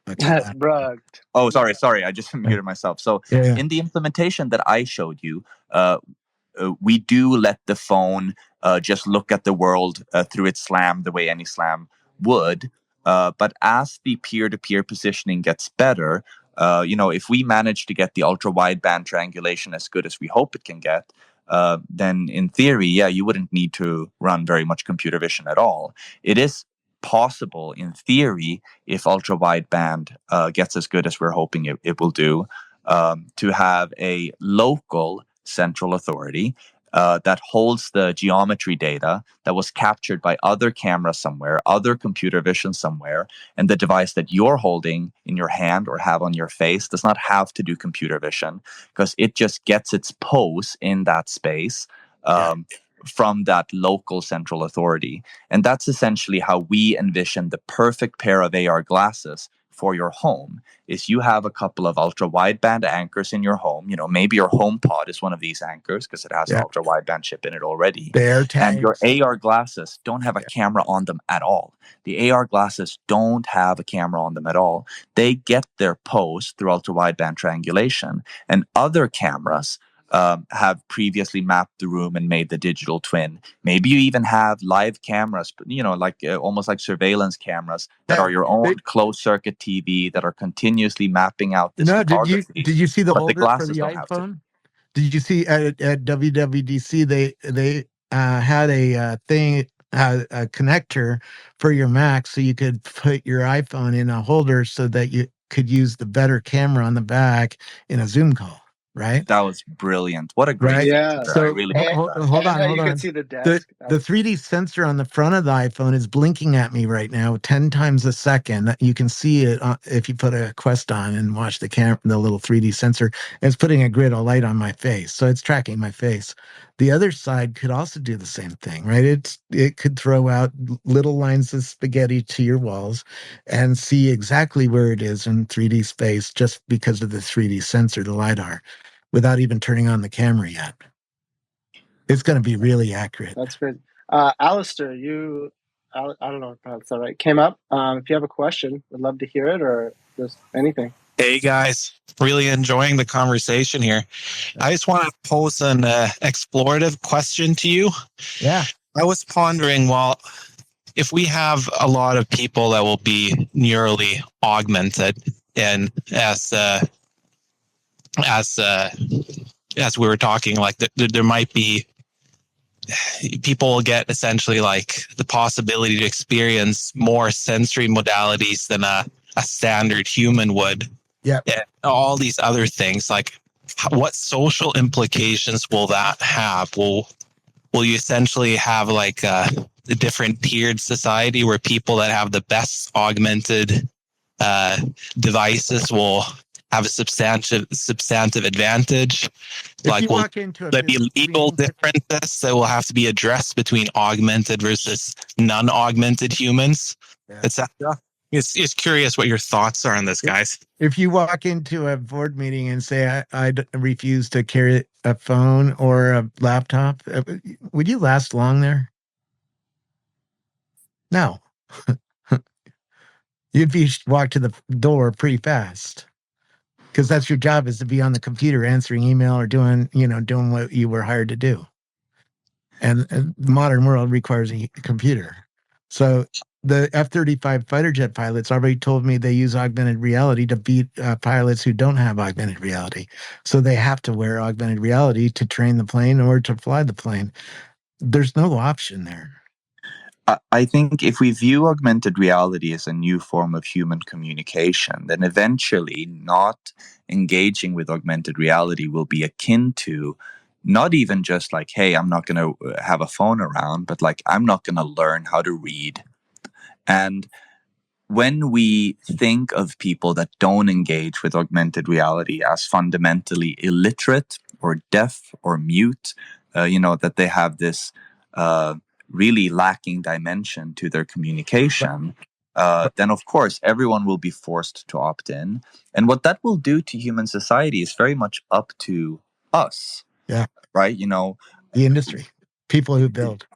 Bruh. Oh, sorry. I just muted myself. So in the implementation that I showed you, we do let the phone just look at the world through its SLAM the way any SLAM would. But as the peer-to-peer positioning gets better, if we manage to get the ultra-wideband triangulation as good as we hope it can get, then in theory, yeah, you wouldn't need to run very much computer vision at all. It is possible, in theory, if ultra-wideband gets as good as we're hoping it will do, to have a local central authority that holds the geometry data that was captured by other cameras somewhere, other computer vision somewhere, and the device that you're holding in your hand or have on your face does not have to do computer vision because it just gets its pose in that space from that local central authority. And that's essentially how we envision the perfect pair of AR glasses for your home. Is you have a couple of ultra wideband anchors in your home. Maybe your home pod is one of these anchors because it has an ultra wideband chip in it already. Bear and your tags. AR glasses don't have a camera on them at all. The AR glasses don't have a camera on them at all. They get their pose through ultra wideband triangulation, and other cameras have previously mapped the room and made the digital twin. Maybe you even have live cameras, like almost like surveillance cameras that are your own closed circuit TV that are continuously mapping out this No, photography. did you see the But the holder for glasses the don't have to. iPhone? Did you see at WWDC they had a thing a connector for your Mac so you could put your iPhone in a holder so that you could use the better camera on the back in a Zoom call, right? That was brilliant. What a great Right. Yeah. feature. I So really And, like that. hold and on. you could see the The desk. the 3D sensor on the front of the iPhone is blinking at me right now 10 times a second. You can see it if you put a Quest on and watch the little 3D sensor. It's putting a grid of light on my face, so it's tracking my face. The other side could also do the same thing, right? It could throw out little lines of spaghetti to your walls and see exactly where it is in 3D space just because of the 3D sensor, the LiDAR, without even turning on the camera yet. It's going to be really accurate. That's great. Alistair, I don't know if that's all right, came up. If you have a question, would love to hear it or just anything. Hey guys, really enjoying the conversation here. I just want to pose an explorative question to you. Yeah. I was pondering, well, if we have a lot of people that will be neurally augmented, and as we were talking, like there might be people will get essentially like the possibility to experience more sensory modalities than a standard human would. Yeah. And all these other things, like what social implications will that have? Will you essentially have like a different tiered society where people that have the best augmented devices will have a substantive advantage? Like, will there be legal differences that will have to be addressed between augmented versus non-augmented humans, etc.? It's curious what your thoughts are on this, guys. If you walk into a board meeting and say, I refuse to carry a phone or a laptop, would you last long there? No. You'd be walk to the door pretty fast because that's your job, is to be on the computer answering email or doing what you were hired to do. And the modern world requires a computer. So the F-35 fighter jet pilots already told me they use augmented reality to beat pilots who don't have augmented reality. So they have to wear augmented reality to train the plane or to fly the plane. There's no option there. I think if we view augmented reality as a new form of human communication, then eventually not engaging with augmented reality will be akin to not even just like, hey, I'm not going to have a phone around, but like, I'm not going to learn how to read. And when we think of people that don't engage with augmented reality as fundamentally illiterate or deaf or mute, that they have this really lacking dimension to their communication, then of course everyone will be forced to opt in. And what that will do to human society is very much up to us. Yeah. Right? The industry, people who build.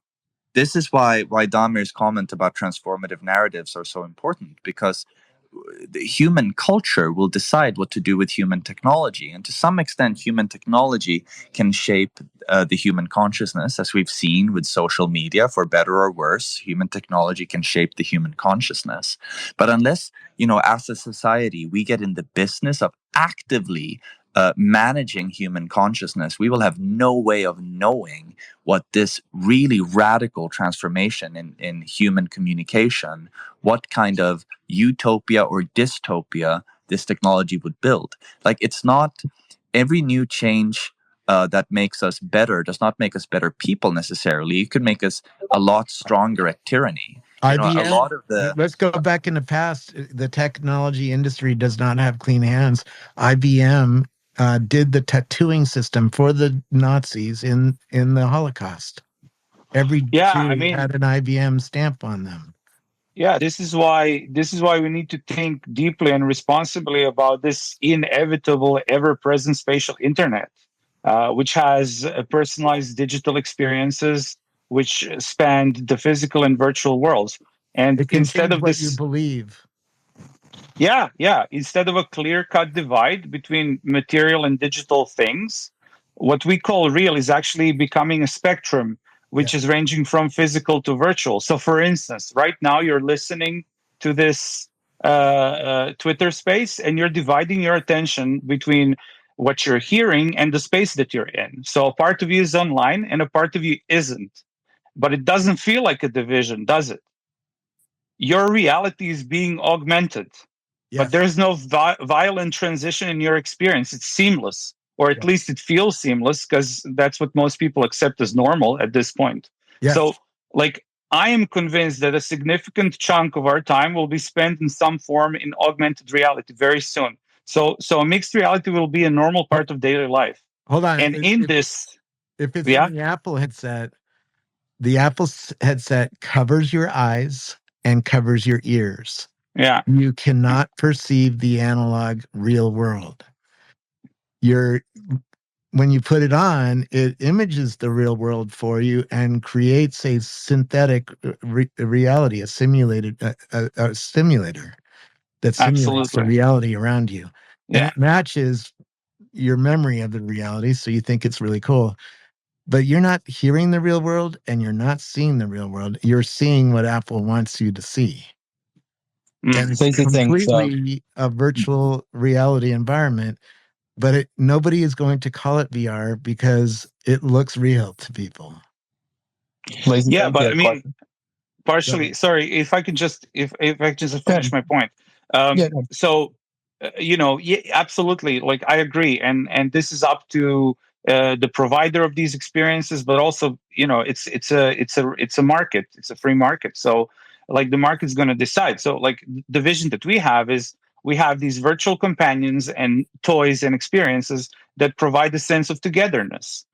This is why Damir's comment about transformative narratives are so important, because the human culture will decide what to do with human technology. And to some extent, human technology can shape the human consciousness, as we've seen with social media, for better or worse. Human technology can shape the human consciousness. But unless, as a society, we get in the business of actively managing human consciousness, we will have no way of knowing what this really radical transformation in human communication, what kind of utopia or dystopia this technology would build. Like, it's not every new change that makes us better does not make us better people necessarily. It could make us a lot stronger at tyranny. A lot of the let's go back in the past. The technology industry does not have clean hands. IBM did the tattooing system for the Nazis in the Holocaust. Every Jew had an IBM stamp on them. Yeah, this is why we need to think deeply and responsibly about this inevitable, ever-present spatial internet, which has personalized digital experiences which span the physical and virtual worlds. And it can instead change of what you believe. Yeah. Instead of a clear-cut divide between material and digital things, what we call real is actually becoming a spectrum, which is ranging from physical to virtual. So, for instance, right now you're listening to this Twitter space, and you're dividing your attention between what you're hearing and the space that you're in. So, a part of you is online, and a part of you isn't. But it doesn't feel like a division, does it? Your reality is being augmented. But there's no violent transition in your experience. It's seamless, or at least it feels seamless, because that's what most people accept as normal at this point. So, I am convinced that a significant chunk of our time will be spent in some form in augmented reality very soon. So a mixed reality will be a normal part of daily life. Hold on. And if it's in the Apple headset covers your eyes and covers your ears. Yeah. You cannot perceive the analog real world. When you put it on, it images the real world for you and creates a synthetic reality, a simulated a simulator that simulates the reality around you. And it matches your memory of the reality, so you think it's really cool. But you're not hearing the real world and you're not seeing the real world. You're seeing what Apple wants you to see. And it's completely a virtual reality environment, but nobody is going to call it VR because it looks real to people. Yeah, but I mean, partially. Sorry, if I could just finish my point. So, absolutely. Like, I agree, and this is up to the provider of these experiences, but also, it's a market. It's a free market. So, like, the market's going to decide. So, like, the vision that we have is we have these virtual companions and toys and experiences that provide a sense of togetherness.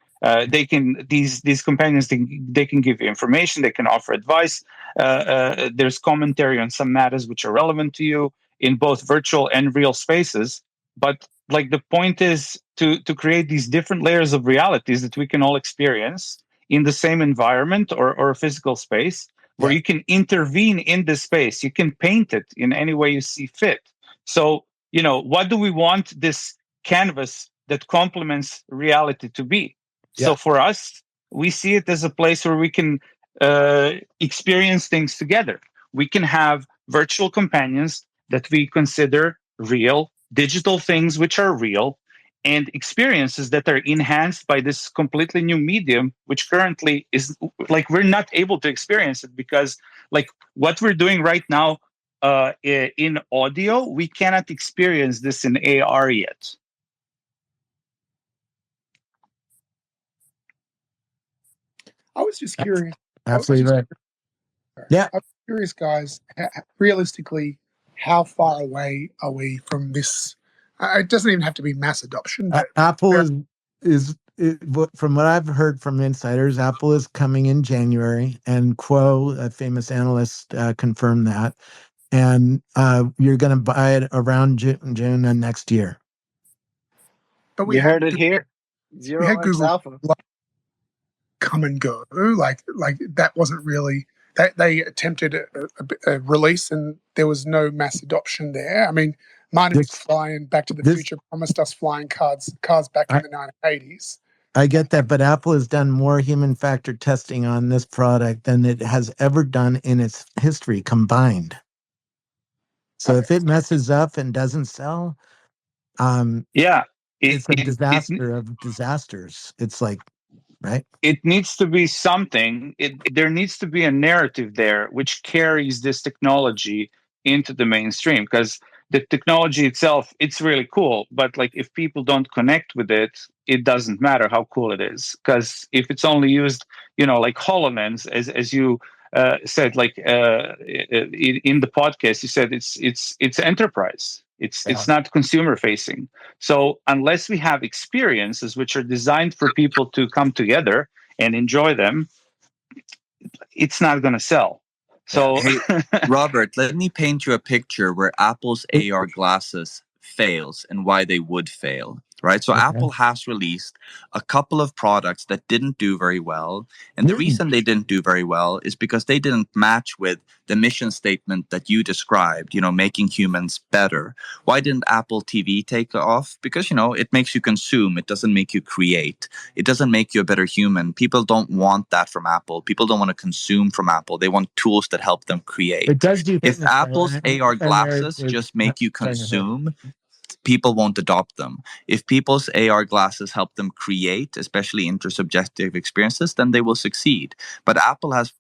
These companions, they can give you information, they can offer advice. There's commentary on some matters which are relevant to you in both virtual and real spaces. But, like, the point is to create these different layers of realities that we can all experience in the same environment or physical space, where you can intervene in this space. You can paint it in any way you see fit. So, what do we want this canvas that complements reality to be? So for us, we see it as a place where we can experience things together. We can have virtual companions that we consider real, digital things which are real, and experiences that are enhanced by this completely new medium, which currently is, like, we're not able to experience it because, like, what we're doing right now in audio, we cannot experience this in AR yet. I was just curious. Absolutely right. Yeah. I'm curious, guys, realistically, how far away are we from this? It doesn't even have to be mass adoption. But Apple is from what I've heard from insiders, Apple is coming in January, and Kuo, a famous analyst, confirmed that. And you're going to buy it around June of next year. But we heard it here. We had Google Alpha come and go. Like that wasn't really they attempted a release and there was no mass adoption there. I mean, Marty McFly and Back to the Future promised us flying cars back in the 1980s. I get that, but Apple has done more human factor testing on this product than it has ever done in its history combined. So if it messes up and doesn't sell, it's a disaster of disasters. It's like, right? It needs to be something. There needs to be a narrative there which carries this technology into the mainstream, because the technology itself, it's really cool, but like if people don't connect with it, it doesn't matter how cool it is. Because if it's only used, like HoloLens, as you said, like in the podcast, you said it's enterprise. It's not consumer facing. So unless we have experiences which are designed for people to come together and enjoy them, it's not going to sell. So, hey, Robert, let me paint you a picture where Apple's AR glasses fails and why they would fail. Right. So Apple has released a couple of products that didn't do very well. And the reason they didn't do very well is because they didn't match with the mission statement that you described, making humans better. Why didn't Apple TV take off? Because, it makes you consume. It doesn't make you create. It doesn't make you a better human. People don't want that from Apple. People don't want to consume from Apple. They want tools that help them create. It does do if Apple's AR glasses just make you consume, people won't adopt them. If people's AR glasses help them create, especially intersubjective experiences, then they will succeed. But Apple has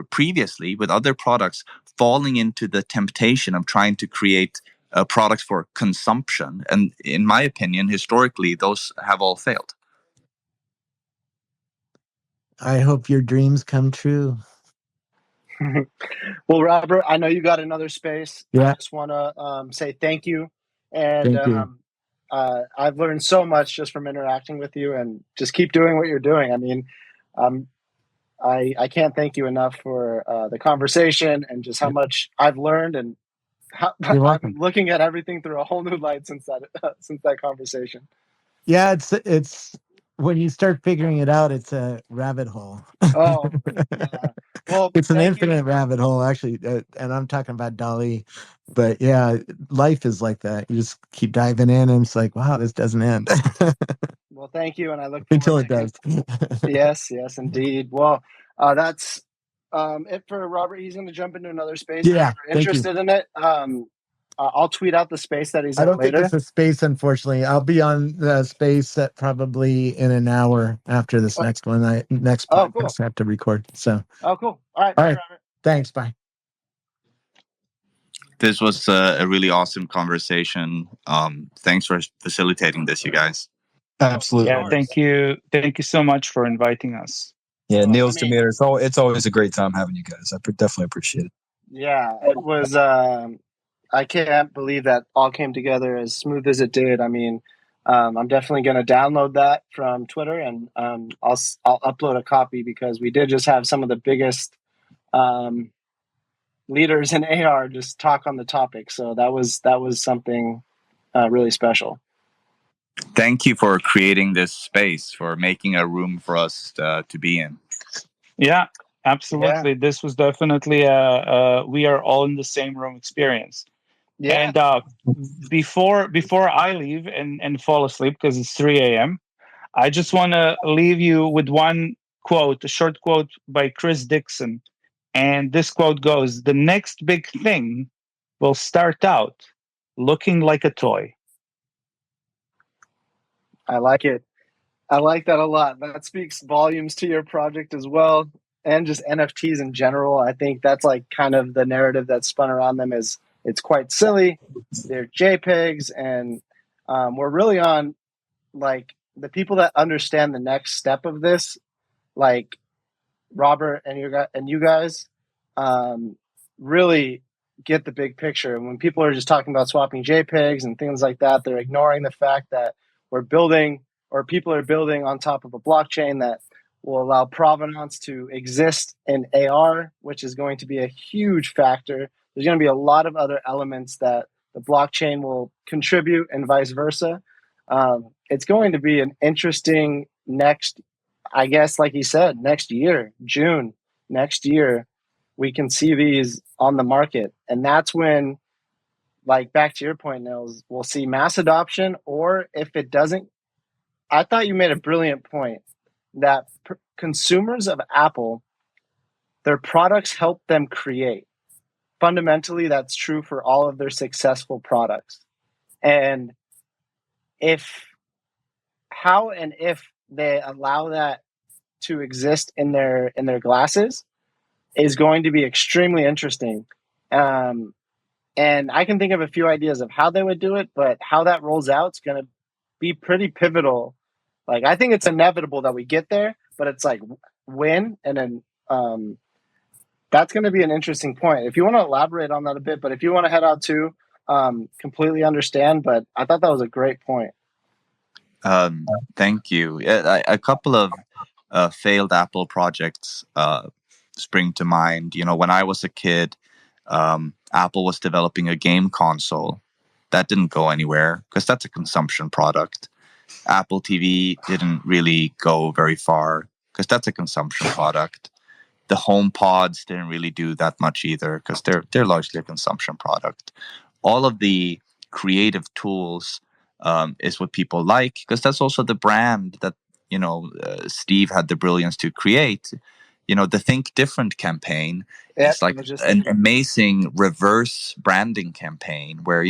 previously, with other products, falling into the temptation of trying to create products for consumption. And in my opinion, historically, those have all failed. I hope your dreams come true. Well, Robert, I know you got another space. Yeah. I just want to say thank you. And Thank you. I've learned so much just from interacting with you, and just keep doing what you're doing. I mean, I can't thank you enough for the conversation and just how much I've learned, and how I'm looking at everything through a whole new light since that conversation. Yeah, it's when you start figuring it out, it's a rabbit hole. Oh, yeah. Well, it's an infinite rabbit hole, actually. And I'm talking about Dali. But yeah, life is like that. You just keep diving in, and it's like, wow, this doesn't end. Well, thank you. And I look until it does. Yes, indeed. Well, that's it for Robert. He's going to jump into another space. Yeah. If you're interested in it. I'll tweet out the space that he's in later. I don't think it's a space, unfortunately. I'll be on the space at probably in an hour after this next one. Next podcast cool. I have to record. So. Oh, cool. All right. Bye, Robert. Thanks. Bye. This was a really awesome conversation. Thanks for facilitating this, you guys. Absolutely. Yeah, thank you. Thank you so much for inviting us. Yeah, Niels Demeter. It's always a great time having you guys. I definitely appreciate it. Yeah, it was. I can't believe that all came together as smooth as it did. I mean, I'm definitely going to download that from Twitter, and I'll upload a copy, because we did just have some of the biggest leaders in AR just talk on the topic. So that was something really special. Thank you for creating this space, for making a room for us to be in. Yeah, absolutely. Yeah. This was definitely we are all in the same room experience. Yeah. And before I leave and fall asleep, because it's 3 a.m., I just want to leave you with one quote, a short quote by Chris Dixon. And this quote goes, "The next big thing will start out looking like a toy." I like it. I like that a lot. That speaks volumes to your project as well, and just NFTs in general. I think that's like kind of the narrative that's spun around them, is it's quite silly. They're JPEGs, and we're really on like the people that understand the next step of this, like Robert and you guys, really get the big picture. And when people are just talking about swapping JPEGs and things like that, they're ignoring the fact that we're building, or people are building on top of a blockchain that will allow provenance to exist in AR, which is going to be a huge factor. There's going to be a lot of other elements that the blockchain will contribute, and vice versa. It's going to be an interesting next, I guess, like you said, next year, June next year, we can see these on the market. And that's when, like, back to your point, Nils, we'll see mass adoption, or if it doesn't, I thought you made a brilliant point that consumers of Apple, their products help them create. Fundamentally, that's true for all of their successful products. And how and if they allow that to exist in their glasses is going to be extremely interesting. And I can think of a few ideas of how they would do it, but how that rolls out is going to be pretty pivotal. Like, I think it's inevitable that we get there, but it's like when, and then that's going to be an interesting point. If you want to elaborate on that a bit, but if you want to head out too, completely understand. But I thought that was a great point. Thank you. A couple of failed Apple projects spring to mind. You know, when I was a kid, Apple was developing a game console that didn't go anywhere because that's a consumption product. Apple TV didn't really go very far because that's a consumption product. The home pods didn't really do that much either because they're largely a consumption product. All of the creative tools is what people like because that's also the brand that Steve had the brilliance to create. You know, the Think Different campaign is like an amazing reverse branding campaign where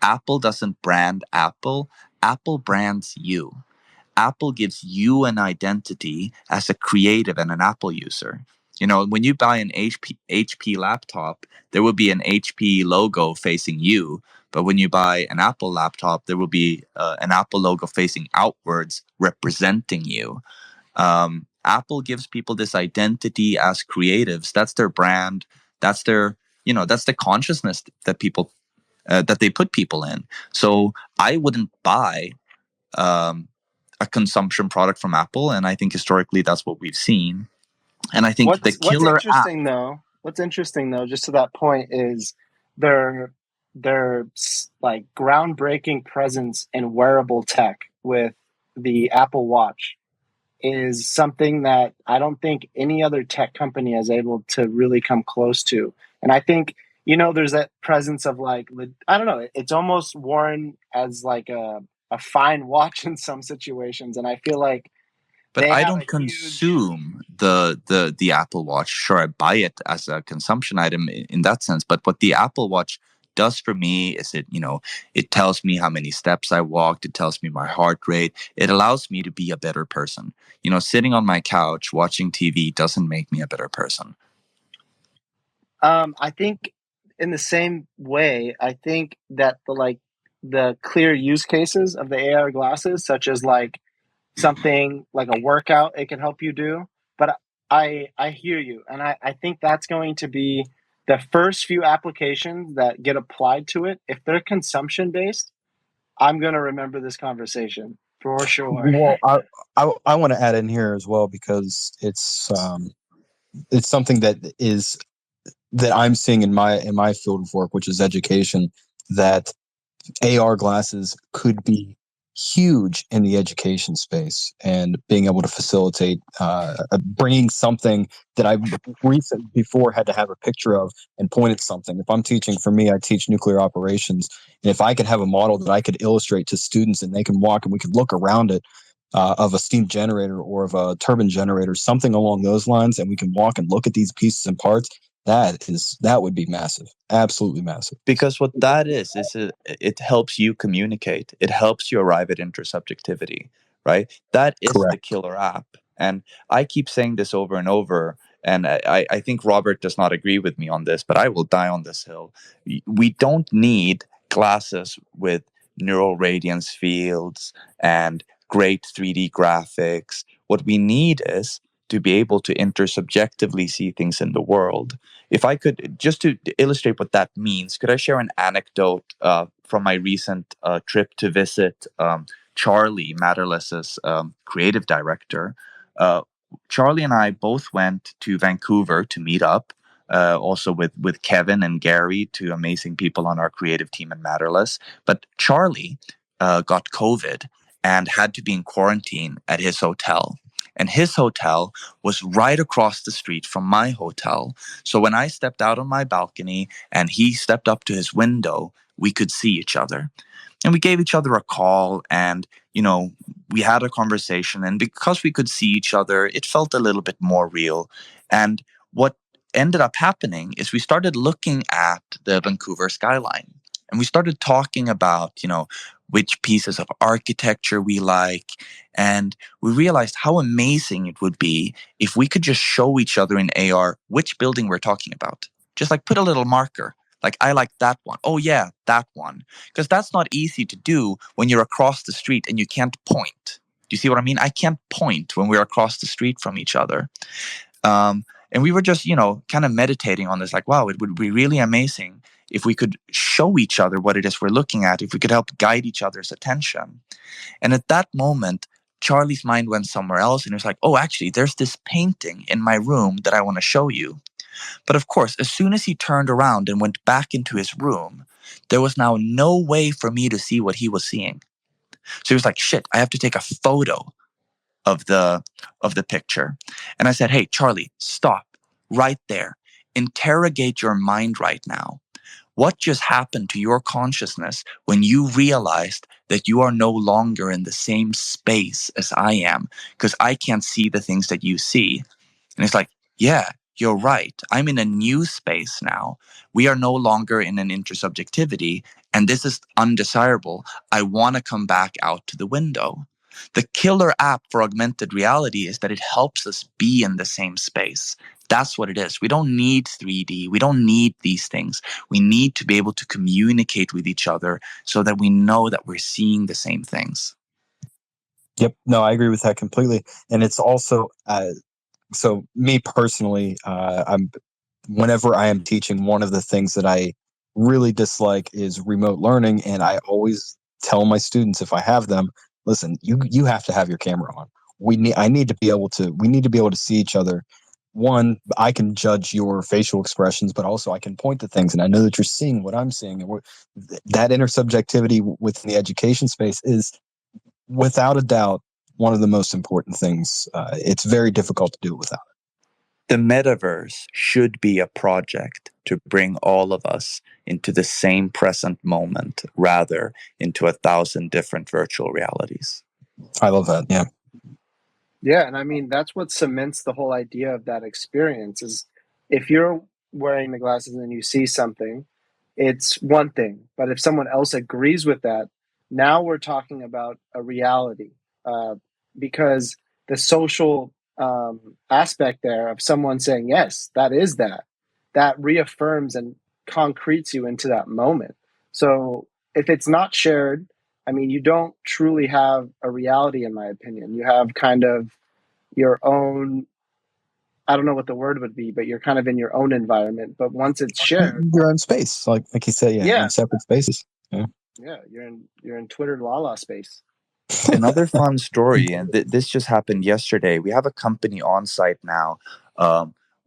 Apple doesn't brand Apple. Apple brands you. Apple gives you an identity as a creative and an Apple user. You know, when you buy an HP laptop, there will be an HP logo facing you. But when you buy an Apple laptop, there will be an Apple logo facing outwards, representing you. Apple gives people this identity as creatives. That's their brand. That's their, that's the consciousness that people that they put people in. So I wouldn't buy a consumption product from Apple, and I think historically that's what we've seen. And I think what's interesting though, just to that point, is their like groundbreaking presence in wearable tech with the Apple Watch is something that I don't think any other tech company is able to really come close to. And I think, there's that presence of like, I don't know, it's almost worn as like a fine watch in some situations. And I feel like, but I don't consume the Apple Watch. Sure, I buy it as a consumption item in that sense. But what the Apple Watch does for me is it tells me how many steps I walked. It tells me my heart rate. It allows me to be a better person. Sitting on my couch watching TV doesn't make me a better person. I think in the same way, I think that the clear use cases of the AR glasses, such as like something like a workout it can help you do. But I hear you, and I think that's going to be the first few applications that get applied to it. If they're consumption based, I'm going to remember this conversation for sure. Well, I want to add in here as well because it's something that I'm seeing in my field of work, which is education, that AR glasses could be huge in the education space and being able to facilitate bringing something that I recently before had to have a picture of and point at something. If I'm teaching, for me, I teach nuclear operations. And if I could have a model that I could illustrate to students and they can walk and we could look around it of a steam generator or of a turbine generator, something along those lines, and we can walk and look at these pieces and parts, that would be massive, absolutely massive. Because what that is it helps you communicate. It helps you arrive at intersubjectivity, right? That is Correct. The killer app. And I keep saying this over and over, and I think Robert does not agree with me on this, but I will die on this hill. We don't need glasses with neural radiance fields and great 3D graphics. What we need is to be able to intersubjectively see things in the world. If I could, just to illustrate what that means, could I share an anecdote from my recent trip to visit Charlie, Matterless's creative director? Charlie and I both went to Vancouver to meet up, also with Kevin and Gary, two amazing people on our creative team at Matterless. But Charlie got COVID and had to be in quarantine at his hotel. And his hotel was right across the street from my hotel. So when I stepped out on my balcony and he stepped up to his window, we could see each other. And we gave each other a call, and, we had a conversation. And because we could see each other, it felt a little bit more real. And what ended up happening is we started looking at the Vancouver skyline. And we started talking about, which pieces of architecture we like. And we realized how amazing it would be if we could just show each other in AR which building we're talking about. Just like put a little marker. Like, I like that one. Oh, yeah, that one. Because that's not easy to do when you're across the street and you can't point. Do you see what I mean? I can't point when we're across the street from each other. And we were just, kind of meditating on this, like, wow, it would be really amazing if we could show each other what it is we're looking at, if we could help guide each other's attention. And at that moment, Charlie's mind went somewhere else, and he was like, oh, actually, there's this painting in my room that I want to show you. But of course, as soon as he turned around and went back into his room, there was now no way for me to see what he was seeing. So he was like, shit, I have to take a photo of the picture. And I said, hey, Charlie, stop right there. Interrogate your mind right now. What just happened to your consciousness when you realized that you are no longer in the same space as I am? Because I can't see the things that you see. And it's like, yeah, you're right. I'm in a new space now. We are no longer in an intersubjectivity, and this is undesirable. I want to come back out to the window. The killer app for augmented reality is that it helps us be in the same space. That's what it is. We don't need 3D. We don't need these things. We need to be able to communicate with each other so that we know that we're seeing the same things. Yep. No, I agree with that completely. And it's also, so me personally, whenever I am teaching, one of the things that I really dislike is remote learning. And I always tell my students, if I have them, listen, you have to have your camera on. We need to be able to see each other. One, I can judge your facial expressions, but also I can point to things, and I know that you're seeing what I'm seeing. And that intersubjectivity within the education space is, without a doubt, one of the most important things. It's very difficult to do it without it. The metaverse should be a project to bring all of us into the same present moment, rather into 1,000 different virtual realities. I love that. Yeah. Yeah, and I mean, that's what cements the whole idea of that experience is if you're wearing the glasses and you see something, it's one thing. But if someone else agrees with that, now we're talking about a reality because the social aspect there of someone saying, yes, that is that reaffirms and concretes you into that moment. So if it's not shared, I mean, you don't truly have a reality, in my opinion. You have kind of your own, I don't know what the word would be, but you're kind of in your own environment. But once it's shared, your own space, like you say, in separate spaces. Yeah, you're in Twitter Lala space. Another fun story, and this just happened yesterday. We have a company on site now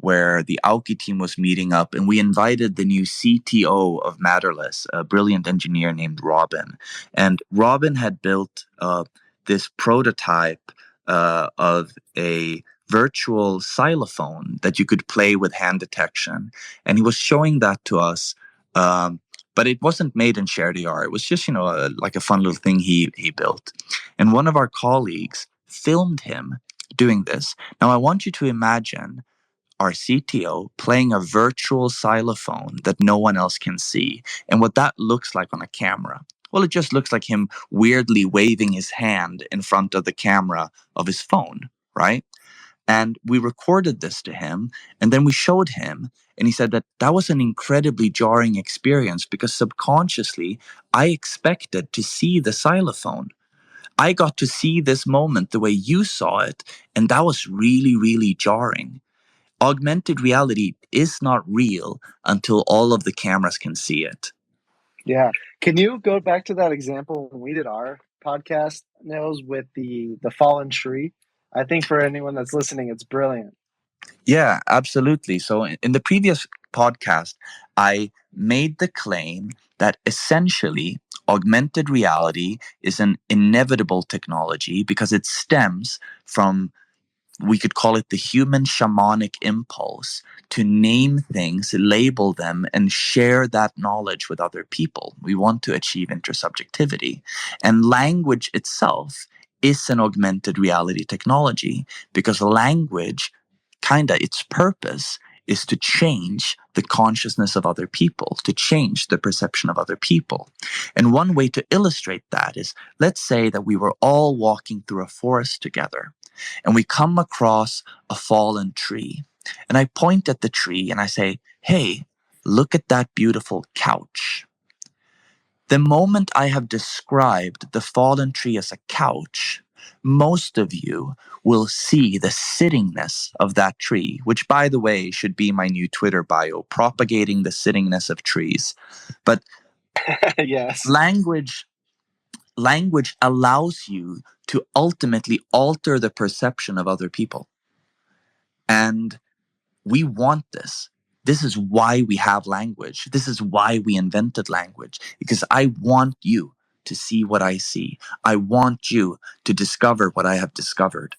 where the Auki team was meeting up, and we invited the new CTO of Matterless, a brilliant engineer named Robin. And Robin had built this prototype of a virtual xylophone that you could play with hand detection. And he was showing that to us. But it wasn't made in shared AR. It was just, like a fun little thing he built. And one of our colleagues filmed him doing this. Now, I want you to imagine our CTO playing a virtual xylophone that no one else can see, and what that looks like on a camera. Well, it just looks like him weirdly waving his hand in front of the camera of his phone, right? And we recorded this to him, and then we showed him, and he said that was an incredibly jarring experience because subconsciously I expected to see the xylophone. I got to see this moment the way you saw it, and that was really, really jarring. Augmented reality is not real until all of the cameras can see it. Yeah. Can you go back to that example when we did our podcast, Nils, with the fallen tree? I think for anyone that's listening, it's brilliant. Yeah, absolutely. So in the previous podcast, I made the claim that essentially augmented reality is an inevitable technology because it stems from we could call it the human shamanic impulse to name things, label them, and share that knowledge with other people. We want to achieve intersubjectivity. And language itself is an augmented reality technology, because language, its purpose is to change the consciousness of other people, to change the perception of other people. And one way to illustrate that is, let's say that we were all walking through a forest together, and we come across a fallen tree. And I point at the tree and I say, hey, look at that beautiful couch. The moment I have described the fallen tree as a couch, most of you will see the sittingness of that tree, which, by the way, should be my new Twitter bio, propagating the sittingness of trees. But yes, language allows you to ultimately alter the perception of other people. And we want this. This is why we have language. This is why we invented language, because I want you to see what I see. I want you to discover what I have discovered.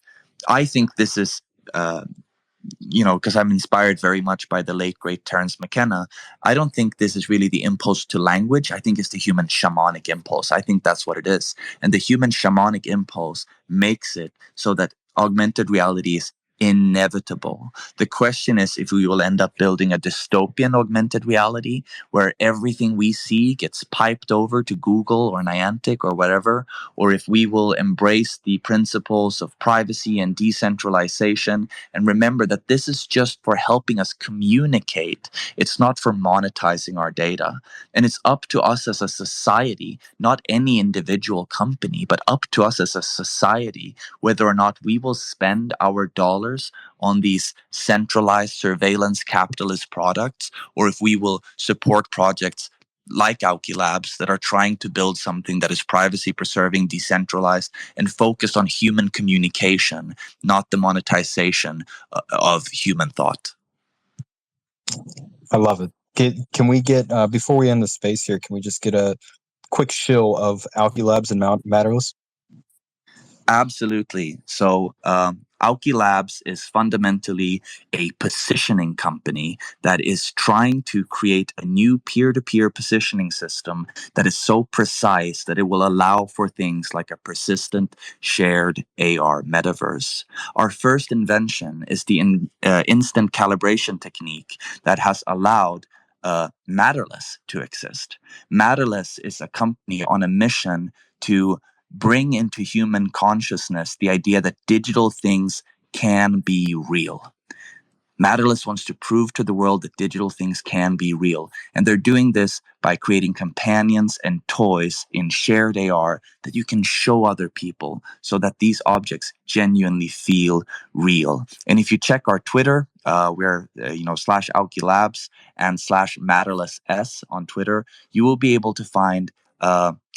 I think this is, because I'm inspired very much by the late, great Terence McKenna. I don't think this is really the impulse to language. I think it's the human shamanic impulse. I think that's what it is. And the human shamanic impulse makes it so that augmented reality is inevitable. The question is if we will end up building a dystopian augmented reality where everything we see gets piped over to Google or Niantic or whatever, or if we will embrace the principles of privacy and decentralization and remember that this is just for helping us communicate. It's not for monetizing our data. And it's up to us as a society, not any individual company, but up to us as a society, whether or not we will spend our dollars on these centralized surveillance capitalist products, or if we will support projects like Auki Labs that are trying to build something that is privacy preserving, decentralized, and focused on human communication, not the monetization of human thought. I love it. Can we get, before we end the space here, can we just get a quick shill of Auki Labs and Matterless? Absolutely. So Auki Labs is fundamentally a positioning company that is trying to create a new peer-to-peer positioning system that is so precise that it will allow for things like a persistent shared AR metaverse. Our first invention is the instant calibration technique that has allowed Matterless to exist. Matterless is a company on a mission to bring into human consciousness the idea that digital things can be real. Matterless wants to prove to the world that digital things can be real. And they're doing this by creating companions and toys in shared AR that you can show other people so that these objects genuinely feel real. And if you check our Twitter, we're /Auki Labs and /Matterless S on Twitter, you will be able to find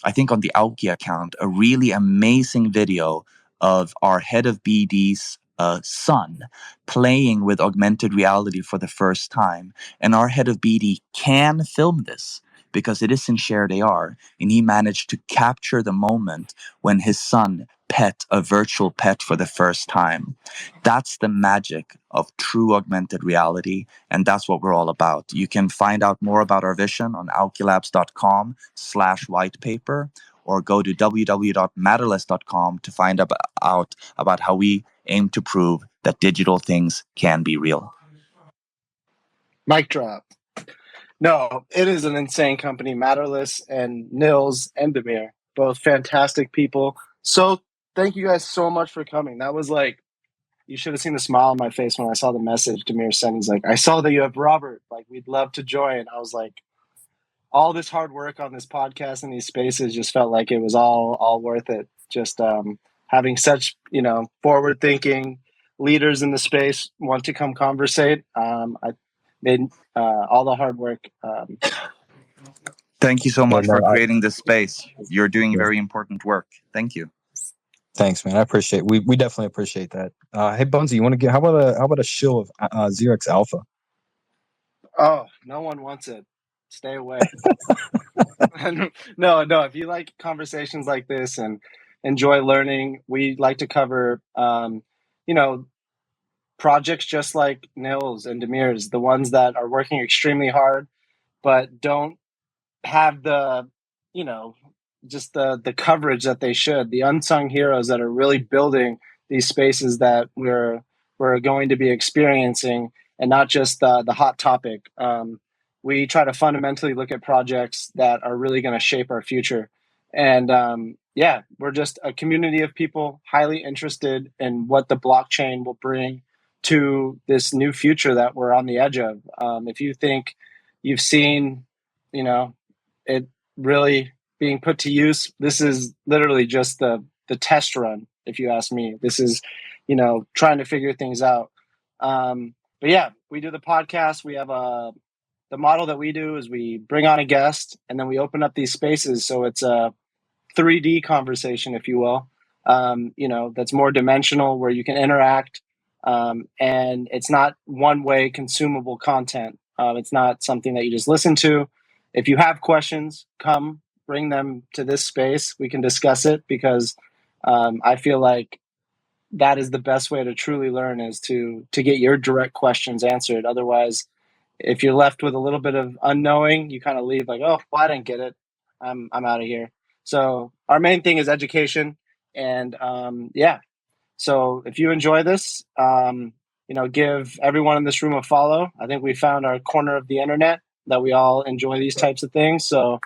I think on the Auki account, a really amazing video of our head of BD's son playing with augmented reality for the first time. And our head of BD can film this because it is in shared AR. And he managed to capture the moment when his son pet a virtual pet for the first time. That's the magic of true augmented reality. And that's what we're all about. You can find out more about our vision on aukilabs.com/whitepaper or go to www.matterless.com to find out about how we aim to prove that digital things can be real. Mic drop. No, it is an insane company. Matterless and Nils and Demir, both fantastic people. So thank you guys so much for coming. That was like, you should have seen the smile on my face when I saw the message Demir sent. He's like, I saw that you have Robert. Like, we'd love to join. I was like, all this hard work on this podcast and these spaces just felt like it was all worth it. Just having such, forward thinking leaders in the space want to come conversate. I made all the hard work. Thank you so much for creating this space. You're doing very important work. Thank you. Thanks, man. I appreciate. We definitely appreciate that. Hey, Bunsy, you want to get? How about a shill of Xerox Alpha? Oh, no one wants it. Stay away. No. If you like conversations like this and enjoy learning, we like to cover, projects just like Nils and Demir's, the ones that are working extremely hard, but don't have the, you know, just the coverage that they should. The unsung heroes that are really building these spaces that we're going to be experiencing, and not just the hot topic. We try to fundamentally look at projects that are really going to shape our future. And yeah, we're just a community of people highly interested in what the blockchain will bring to this new future that we're on the edge of. If you think you've seen, you know, it really being put to use, this is literally just the test run. If you ask me, this is, you know, trying to figure things out. But yeah, we do the podcast. We have the model that we do is we bring on a guest and then we open up these spaces. So it's a 3D conversation, if you will, you know, that's more dimensional where you can interact. And it's not one way consumable content. It's not something that you just listen to. If you have questions, come bring them to this space. We can discuss it because I feel like that is the best way to truly learn, is to get your direct questions answered. Otherwise, if you're left with a little bit of unknowing, you kind of leave like, oh, well, I didn't get it. I'm out of here. So our main thing is education, and yeah. So if you enjoy this, you know, give everyone in this room a follow. I think we found our corner of the internet that we all enjoy these types of things. So,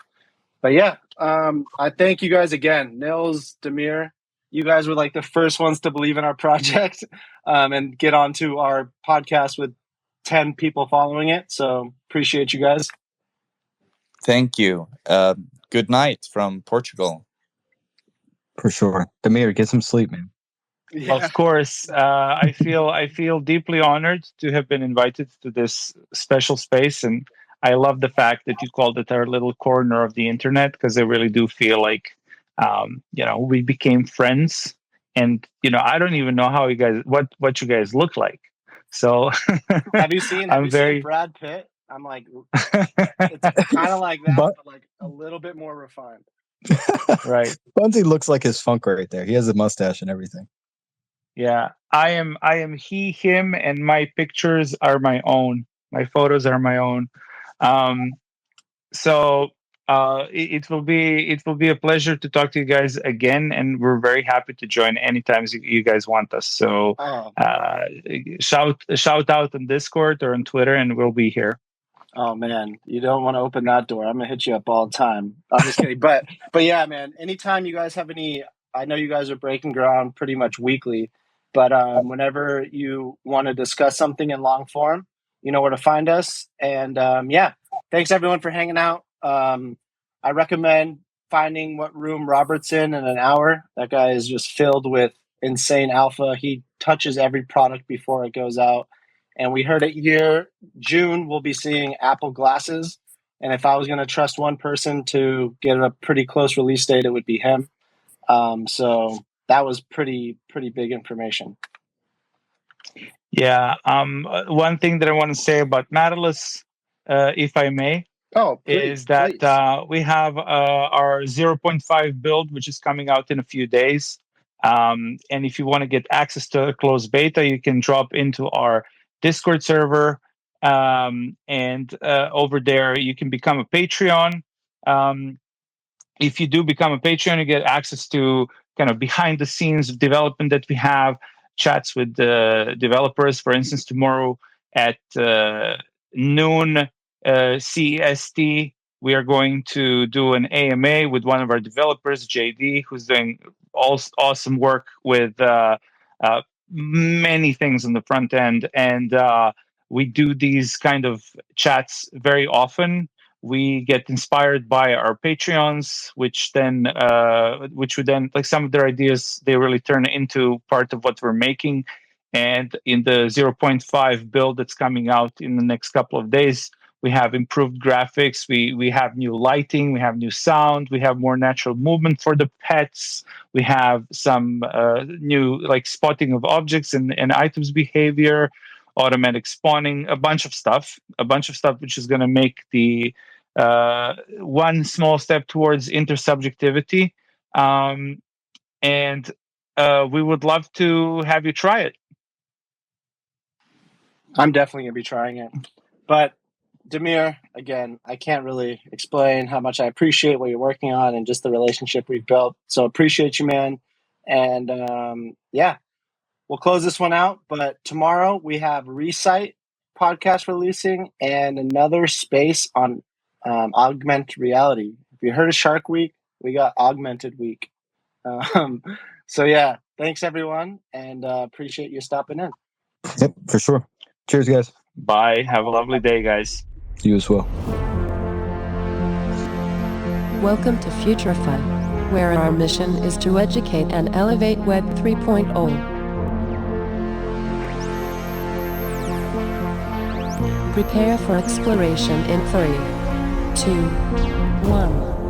but yeah, I thank you guys again, Nils, Demir. You guys were like the first ones to believe in our project and get onto our podcast with 10 people following it. So appreciate you guys. Thank you. Good night from Portugal. For sure. Demir, get some sleep, man. Yeah. Of course, I feel deeply honored to have been invited to this special space, and I love the fact that you called it our little corner of the internet, because I really do feel like, you know, we became friends, and you know, I don't even know how you guys what you guys look like. So have you seen Brad Pitt? I'm like, it's kind of like that, but like a little bit more refined. Right. Bunty looks like his funk right there. He has a mustache and everything. Yeah, I am he, him, and my pictures are my own. My photos are my own. So it will be a pleasure to talk to you guys again, and we're very happy to join anytime you guys want us. So shout out on Discord or on Twitter, and we'll be here. Oh man, you don't want to open that door. I'm gonna hit you up all the time. I'm just kidding, but yeah, man. Anytime you guys have any, I know you guys are breaking ground pretty much weekly, but whenever you want to discuss something in long form, you know where to find us. And yeah, thanks everyone for hanging out. I recommend finding what room Robert's in an hour. That guy is just filled with insane alpha. He touches every product before it goes out. And we heard it here. June, we'll be seeing Apple glasses. And if I was going to trust one person to get a pretty close release date, it would be him. So that was pretty big information. Yeah. One thing that I want to say about Nautilus, if I may, is that we have our 0.5 build, which is coming out in a few days. And if you want to get access to a closed beta, you can drop into our Discord server, and over there you can become a Patreon. If you do become a Patreon, you get access to kind of behind the scenes of development that we have, chats with the developers. For instance, tomorrow at noon CEST, we are going to do an AMA with one of our developers, JD, who's doing awesome work with many things on the front end. And we do these kind of chats very often. We get inspired by our Patreons, which would then, like, some of their ideas, they really turn into part of what we're making. And in the 0.5 build that's coming out in the next couple of days, we have improved graphics. We have new lighting. We have new sound. We have more natural movement for the pets. We have some new, like, spotting of objects and items behavior, automatic spawning, a bunch of stuff, which is going to make the one small step towards intersubjectivity. And we would love to have you try it. I'm definitely going to be trying it. But Demir, again, I can't really explain how much I appreciate what you're working on and just the relationship we've built. So appreciate you, man. And yeah, we'll close this one out. But tomorrow we have Recite podcast releasing and another space on augmented reality. If you heard of Shark Week, we got Augmented Week. So yeah, thanks everyone, and appreciate you stopping in. Yep, for sure. Cheers, guys. Bye. Have a lovely day, guys. You as well. Welcome to Future Fun, where our mission is to educate and elevate Web 3.0. Prepare for exploration in 3, 2, 1.